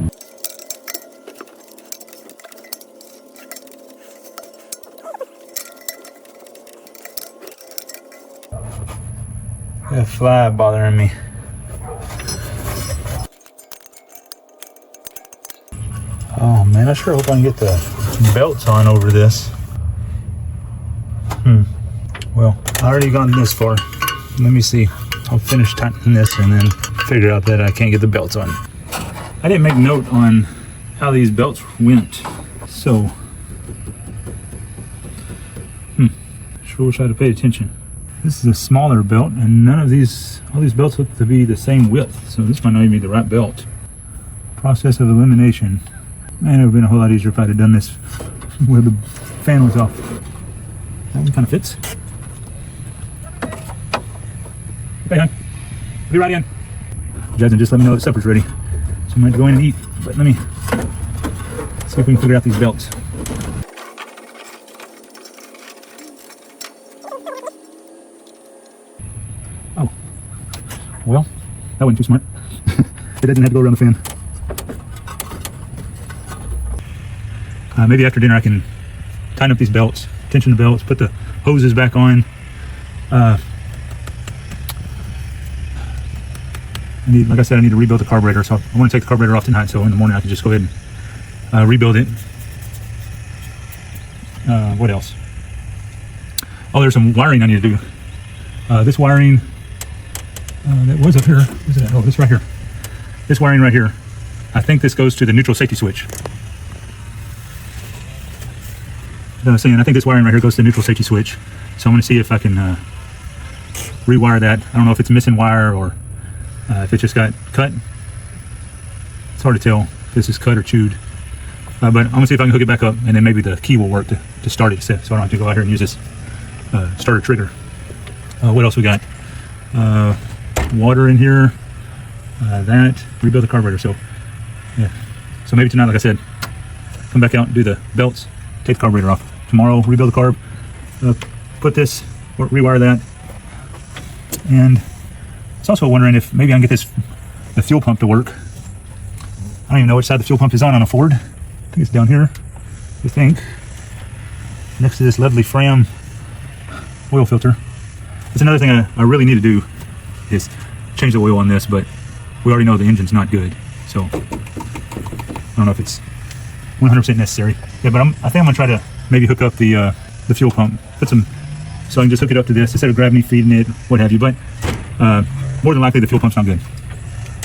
Got a fly bothering me. Oh man, I sure hope I can get the belts on over this. Well, I already gone this far. Let me see. I'll finish tightening this and then figure out that I can't get the belts on. I didn't make note on how these belts went, so sure wish I'd have paid attention. This is a smaller belt, and all these belts look to be the same width, so this might not even be the right belt. Process of elimination. Man, it would have been a whole lot easier if I'd have done this where the fan was off. That one kind of fits. Okay, hon. Be right in. Judson just let me know that supper's ready, so I'm going to go in and eat. But let me see if we can figure out these belts. Oh, well, that wasn't too smart. It doesn't have to go around the fan. Maybe after dinner I can tighten up these belts, tension the belts, put the hoses back on. Like I said, I need to rebuild the carburetor, so I want to take the carburetor off tonight, so in the morning I can just go ahead and rebuild it. What else? Oh, there's some wiring I need to do. This wiring that was up here. Where's it at? Oh, this right here. This wiring right here. I think this goes to the neutral safety switch. I think this wiring right here goes to the neutral safety switch. So I'm going to see if I can rewire that. I don't know if it's missing wire or if it just got cut. It's hard to tell if this is cut or chewed. But I'm going to see if I can hook it back up, and then maybe the key will work to start it, so I don't have to go out here and use this starter trigger. What else we got? Water in here. That, rebuild the carburetor. So yeah, so maybe tonight, like I said, come back out and do the belts, take the carburetor off. Tomorrow, rebuild the carb, put this, rewire that. And I was also wondering if maybe I can get the fuel pump to work. I don't even know which side the fuel pump is on a Ford. I think it's down here, I think, next to this lovely Fram oil filter. That's another thing I really need to do, is change the oil on this, but we already know the engine's not good, so I don't know if it's 100% necessary. Yeah, but I think I'm gonna try to maybe hook up the fuel pump, so I can just hook it up to this instead of gravity feeding it, what have you. But more than likely the fuel pump's not good.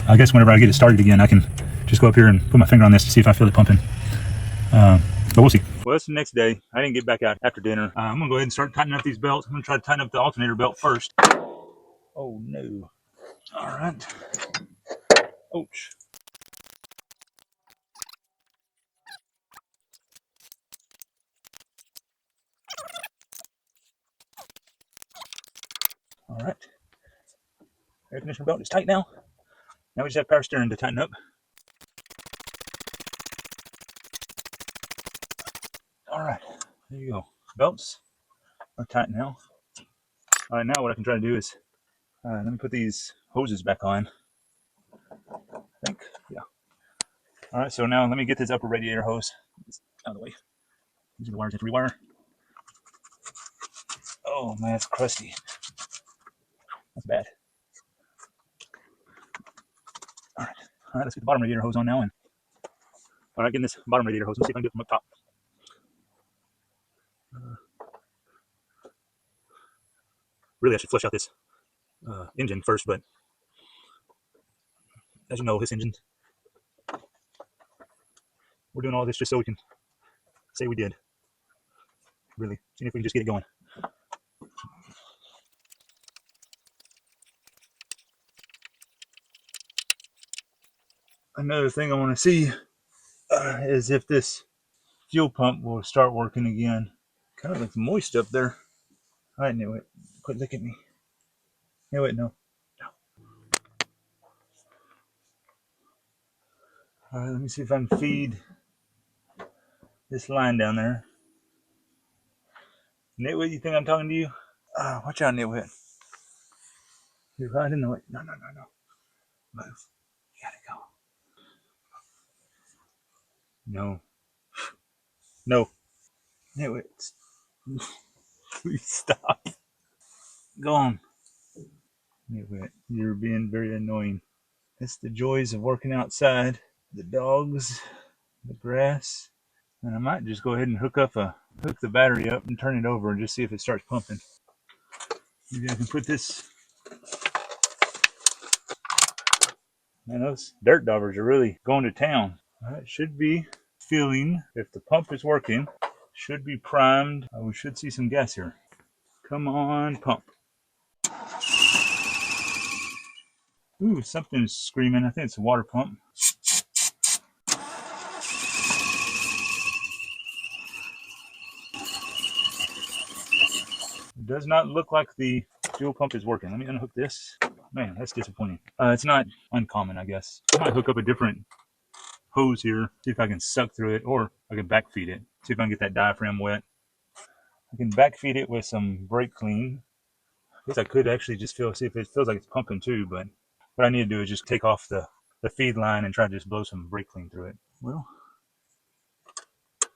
I guess whenever I get it started again, I can just go up here and put my finger on this to see if I feel it pumping. But we'll see. Well, it's the next day. I didn't get back out after dinner. I'm gonna go ahead and start tightening up these belts. I'm gonna try to tighten up the alternator belt first. Oh no. All right. Ouch. All right. Air conditioner belt is tight now. Now we just have power steering to tighten up. All right, there you go. Belts are tight now. All right, now what I can try to do is, let me put these hoses back on. I think, yeah. All right, so now let me get this upper radiator hose out of the way. Using the wires to rewire. Oh man, it's crusty. That's bad. All right, let's get the bottom radiator hose on now. And all right, getting this bottom radiator hose. Let's see if I can do it from up top. Really, I should flush out this engine first, but as you know, this engine, we're doing all this just so we can say we did. Really, see if we can just get it going. Another thing I want to see is if this fuel pump will start working again. Kind of looks moist up there. I knew it. Quit looking at me. No, wait, no. All right, let me see if I can feed this line down there. Nitwit, you think I'm talking to you? Watch out, Nitwit. You're right in the way. No. Move. You gotta go. No. No. Nitwit. Please stop. Go on. Nitwit, you're being very annoying. It's the joys of working outside. The dogs, the grass. And I might just go ahead and hook the battery up and turn it over and just see if it starts pumping. Maybe I can put this. Man, those dirt daubers are really going to town. It should be filling. If the pump is working, should be primed. We should see some gas here. Come on, pump. Ooh, something's screaming. I think it's a water pump. It does not look like the fuel pump is working. Let me unhook this. Man, that's disappointing. It's not uncommon, I guess. I might hook up a different hose here, see if I can suck through it, or I can backfeed it, see if I can get that diaphragm wet. I can backfeed it with some brake clean. I guess I could actually just see if it feels like it's pumping too, but what I need to do is just take off the feed line and try to just blow some brake clean through it. Well,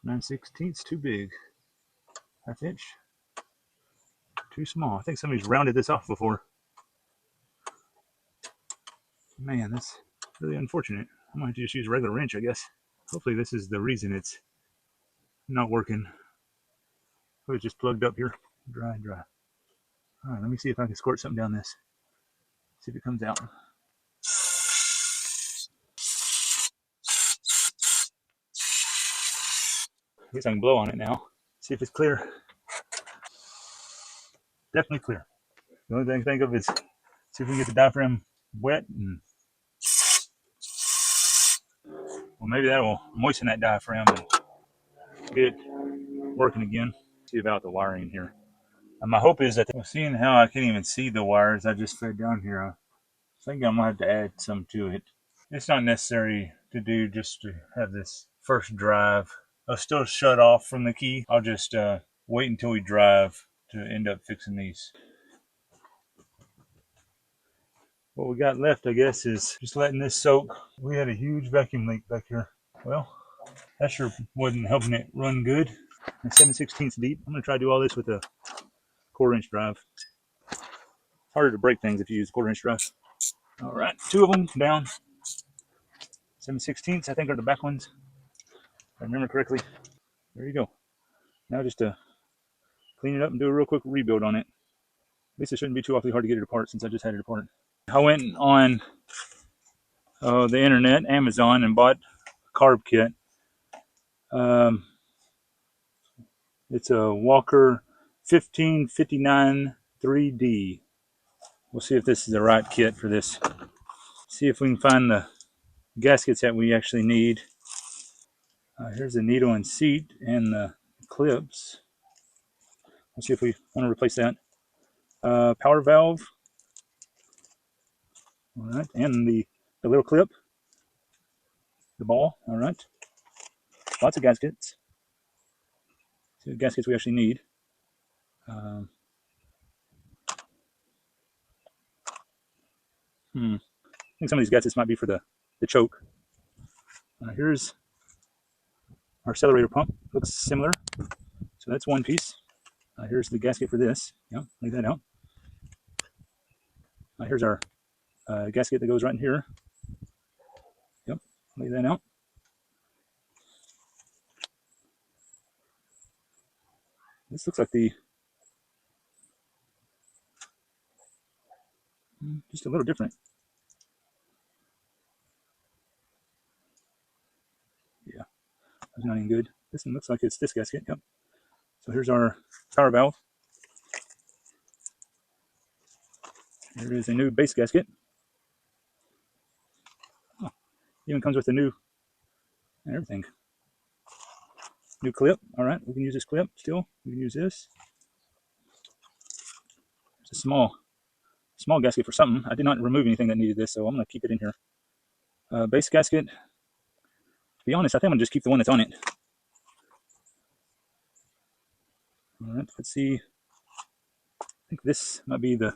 9/16's too big. Half inch. Too small. I think somebody's rounded this off before. Man, that's really unfortunate. I might have to just use a regular wrench, I guess. Hopefully this is the reason it's not working. Oh, it's just plugged up here. Dry. All right, let me see if I can squirt something down this. See if it comes out. I guess I can blow on it now. See if it's clear. Definitely clear. The only thing I can think of is see if we can get the diaphragm wet, and well, maybe that will moisten that diaphragm and get it working again. See about the wiring here. And my hope is that, well, seeing how I can't even see the wires I just fed down here, I think I'm gonna have to add some to it. It's not necessary to do just to have this first drive. I'll still shut off from the key. I'll just wait until we drive to end up fixing these. What we got left, I guess, is just letting this soak. We had a huge vacuum leak back here. Well, that sure wasn't helping it run good. And 7/16 deep. I'm gonna try to do all this with a 1/4-inch drive. It's harder to break things if you use a 1/4-inch drive. All right, 2 of them down. 7/16, I think, are the back ones, if I remember correctly. There you go. Now just clean it up and do a real quick rebuild on it. At least it shouldn't be too awfully hard to get it apart since I just had it apart. I went on the internet, Amazon, and bought a carb kit. It's a Walker 1559 3D. We'll see if this is the right kit for this. See if we can find the gaskets that we actually need. Here's the needle and seat and the clips. Let's see if we want to replace that. Power valve. All right, and the little clip. The ball. All right. Lots of gaskets. See the gaskets we actually need. I think some of these gaskets might be for the choke. Here's our accelerator pump. Looks similar. So that's one piece. Here's the gasket for this. Yeah, lay that out. Here's our gasket that goes right in here. Yep, lay that out. This looks like the just a little different. Yeah, that's not even good. This one looks like it's this gasket. Yep. So here's our power valve. Here is a new base gasket. Oh, even comes with a new and everything. New clip. All right, we can use this clip still. We can use this. It's a small gasket for something. I did not remove anything that needed this, so I'm going to keep it in here. Base gasket. To be honest, I think I'm going to just keep the one that's on it. All right, let's see. I think this might be the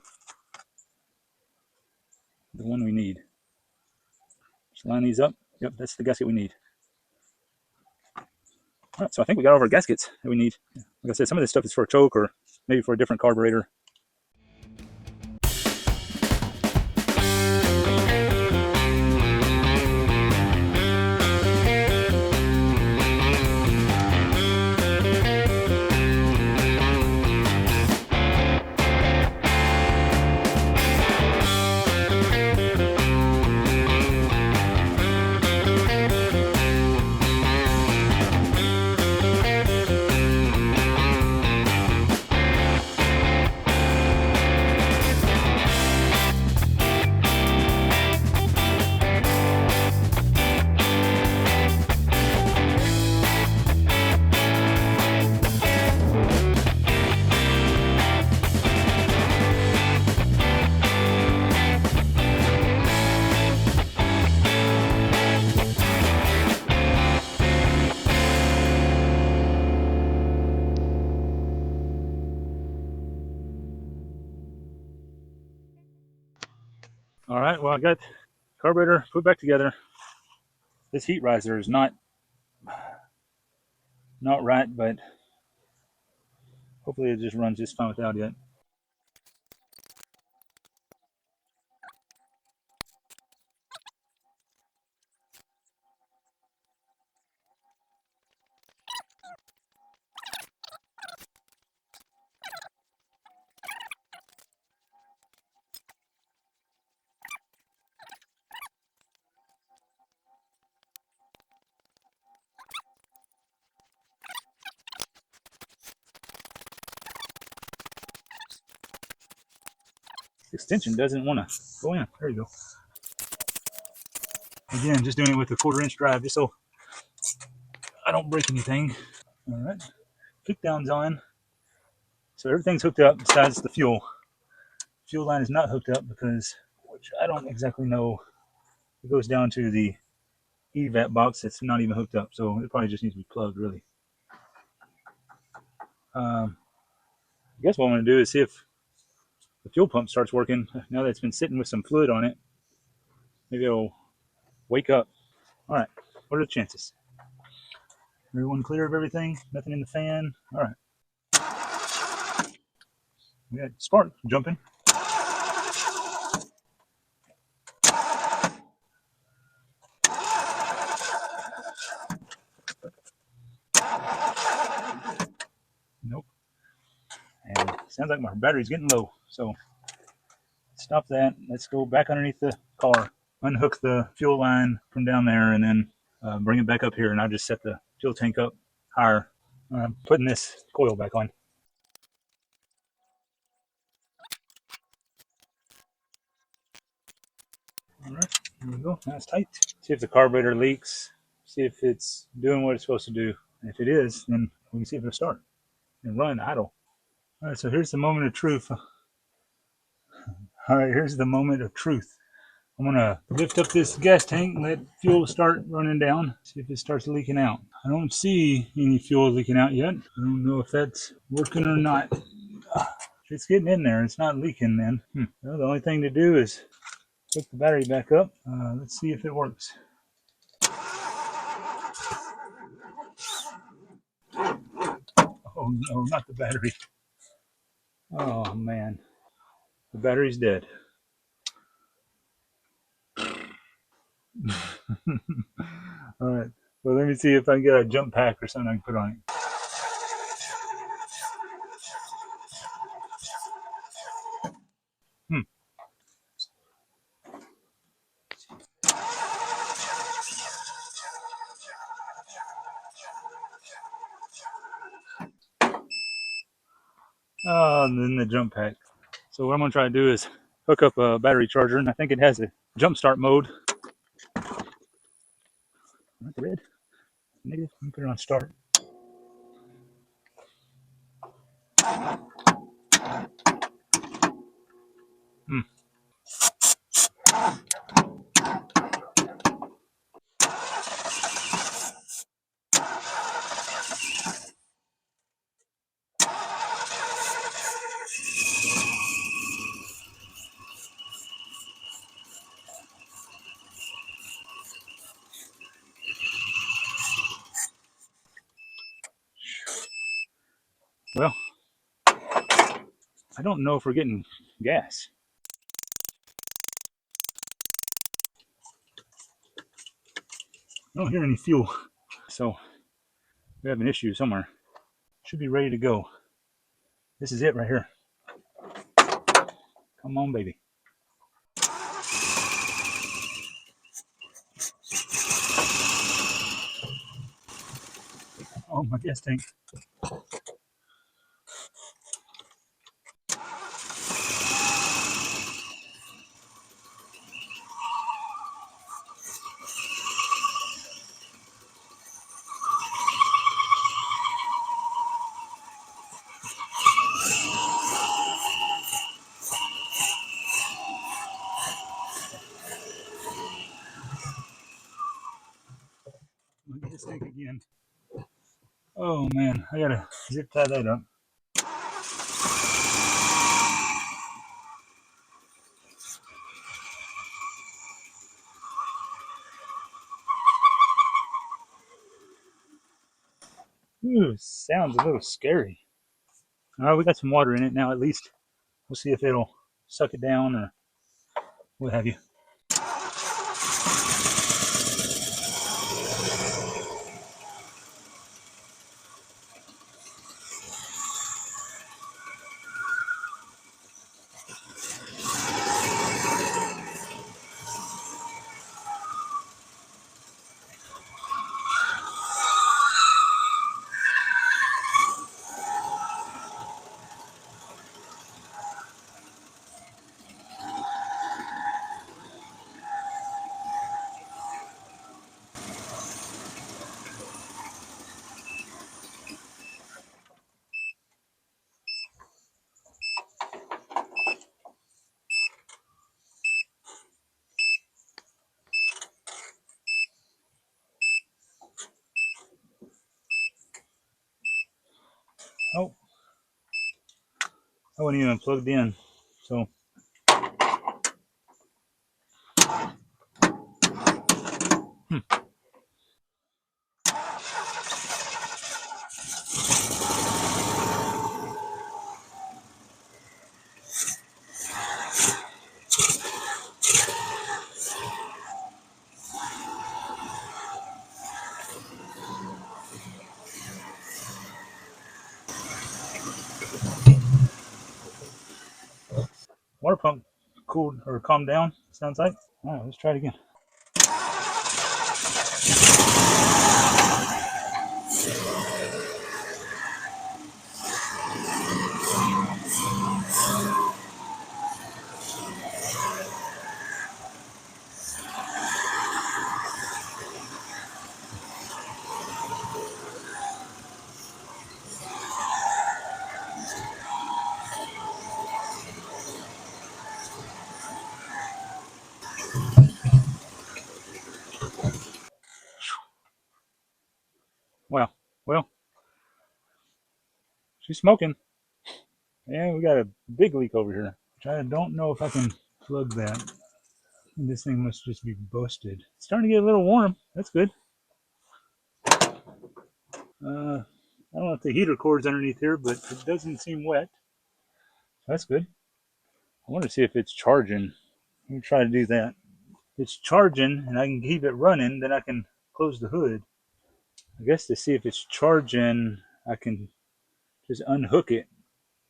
one we need. Just line these up. Yep, that's the gasket we need. All right, so I think we got all of our gaskets that we need. Like I said, some of this stuff is for a choke or maybe for a different carburetor. All right, well, I got carburetor put back together. This heat riser is not right, but hopefully it just runs just fine without it. Extension doesn't want to go in. There you go. Again, just doing it with a 1/4-inch drive just so I don't break anything. All right, kick down's on. So everything's hooked up besides the fuel. Fuel line is not hooked up because, which I don't exactly know, it goes down to the EVAP box that's not even hooked up. So it probably just needs to be plugged, really. I guess what I'm going to do is see if the fuel pump starts working now that it's been sitting with some fluid on it. Maybe it'll wake up. All right, what are the chances? Everyone clear of everything? Nothing in the fan? All right. We got spark jumping. Nope. And sounds like my battery's getting low. So stop that. Let's go back underneath the car, unhook the fuel line from down there, and then bring it back up here. And I'll just set the fuel tank up higher. Putting this coil back on. All right, here we go. Now it's tight. See if the carburetor leaks. See if it's doing what it's supposed to do. And if it is, then we can see if it'll start and run idle. All right, so here's the moment of truth. All right, here's the moment of truth. I'm gonna lift up this gas tank and let fuel start running down. See if it starts leaking out. I don't see any fuel leaking out yet. I don't know if that's working or not. It's getting in there. It's not leaking then. Well, the only thing to do is hook the battery back up. Let's see if it works. Oh no, not the battery. Oh man, the battery's dead. All right. Well, let me see if I can get a jump pack or something I can put on it. Oh, and then the jump pack. So what I'm gonna try to do is hook up a battery charger, and I think it has a jump start mode. Not the red. Negative. Let me put it on start. Well, I don't know if we're getting gas. I don't hear any fuel. So we have an issue somewhere. Should be ready to go. This is it right here. Come on, baby. Oh, my gas tank. My gas tank again. Oh man, I gotta zip tie that up. Ooh, sounds a little scary. All right, we got some water in it now. At least we'll see if it'll suck it down or what have you. Oh, I wasn't even plugged in. So, water pump cooled or calmed down, sounds like. All right, let's try it again. Wow. Well, she's smoking. And we got a big leak over here, which I don't know if I can plug that. This thing must just be busted. It's starting to get a little warm. That's good. I don't know if the heater cord's underneath here, but it doesn't seem wet. That's good. I want to see if it's charging. Let me try to do that. If it's charging and I can keep it running, then I can close the hood. I guess to see if it's charging, I can just unhook it.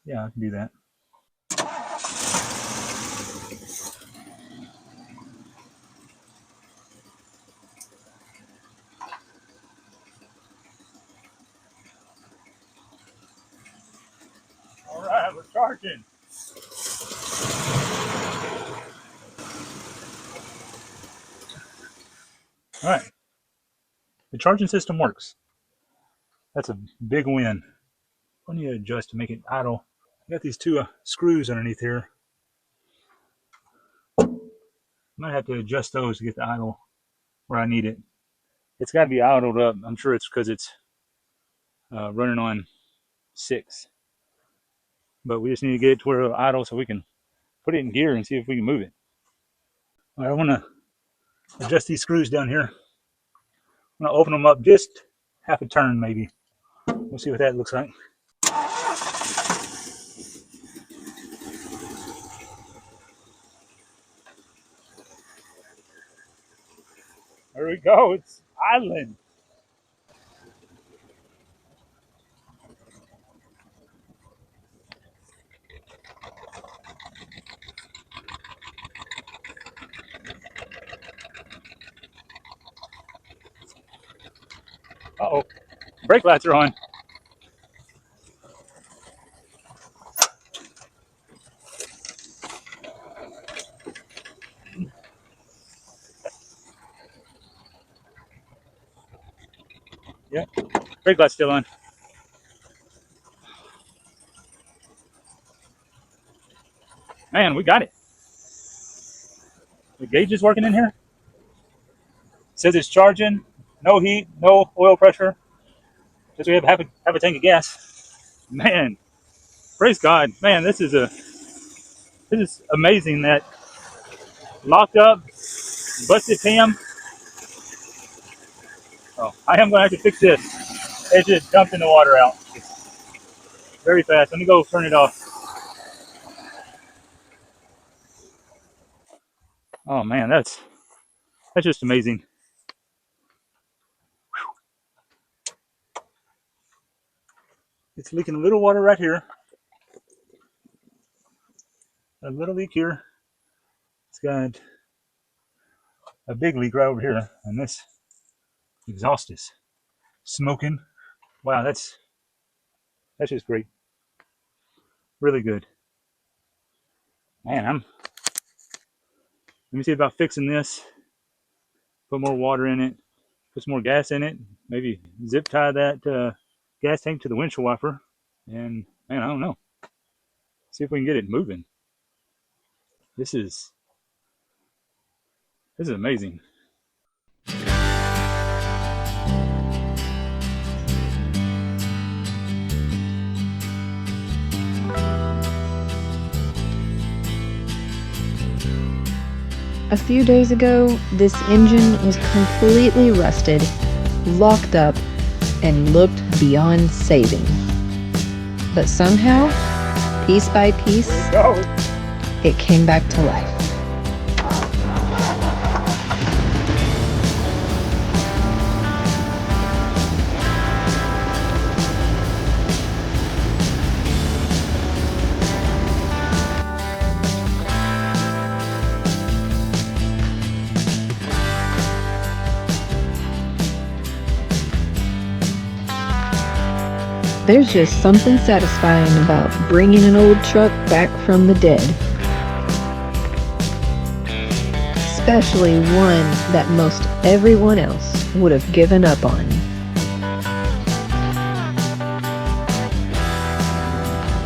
Yeah, I can do that. All right, we're charging. All right, the charging system works. That's a big win. I need to adjust to make it idle. I got these two screws underneath here. Might have to adjust those to get the idle where I need it. It's got to be idled up. I'm sure it's because it's running on 6. But we just need to get it to where it'll idle so we can put it in gear and see if we can move it. All right, I want to adjust these screws down here. I'm going to open them up just half a turn maybe. We'll see what that looks like. There we go. It's idling. Uh-oh. Brake lights are on. Yeah, brake lights still on. Man, we got it. The gauge is working in here. It says it's charging. No heat, no oil pressure. Just we have a tank of gas. Man, praise God. Man, this is amazing that locked up, busted cam. Oh, I am going to have to fix this. It just dumped in the water out. It's very fast. Let me go turn it off. Oh man, that's just amazing. It's leaking a little water right here. A little leak here. It's got a big leak right over here. And this exhaust is smoking. Wow, that's just great. Really good. Man, let me see about fixing this. Put more water in it. Put some more gas in it. Maybe zip tie that gas tank to the windshield wiper. And man, I don't know. See if we can get it moving. This is amazing. A few days ago, this engine was completely rusted, locked up, and looked beyond saving. But somehow, piece by piece, it came back to life. There's just something satisfying about bringing an old truck back from the dead. Especially one that most everyone else would have given up on.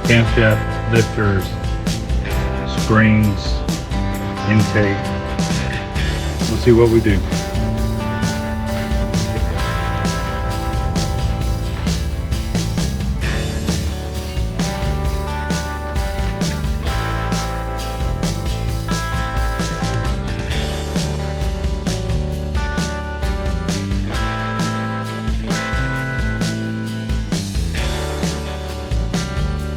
Camshaft, lifters, springs, intake. We'll see what we do.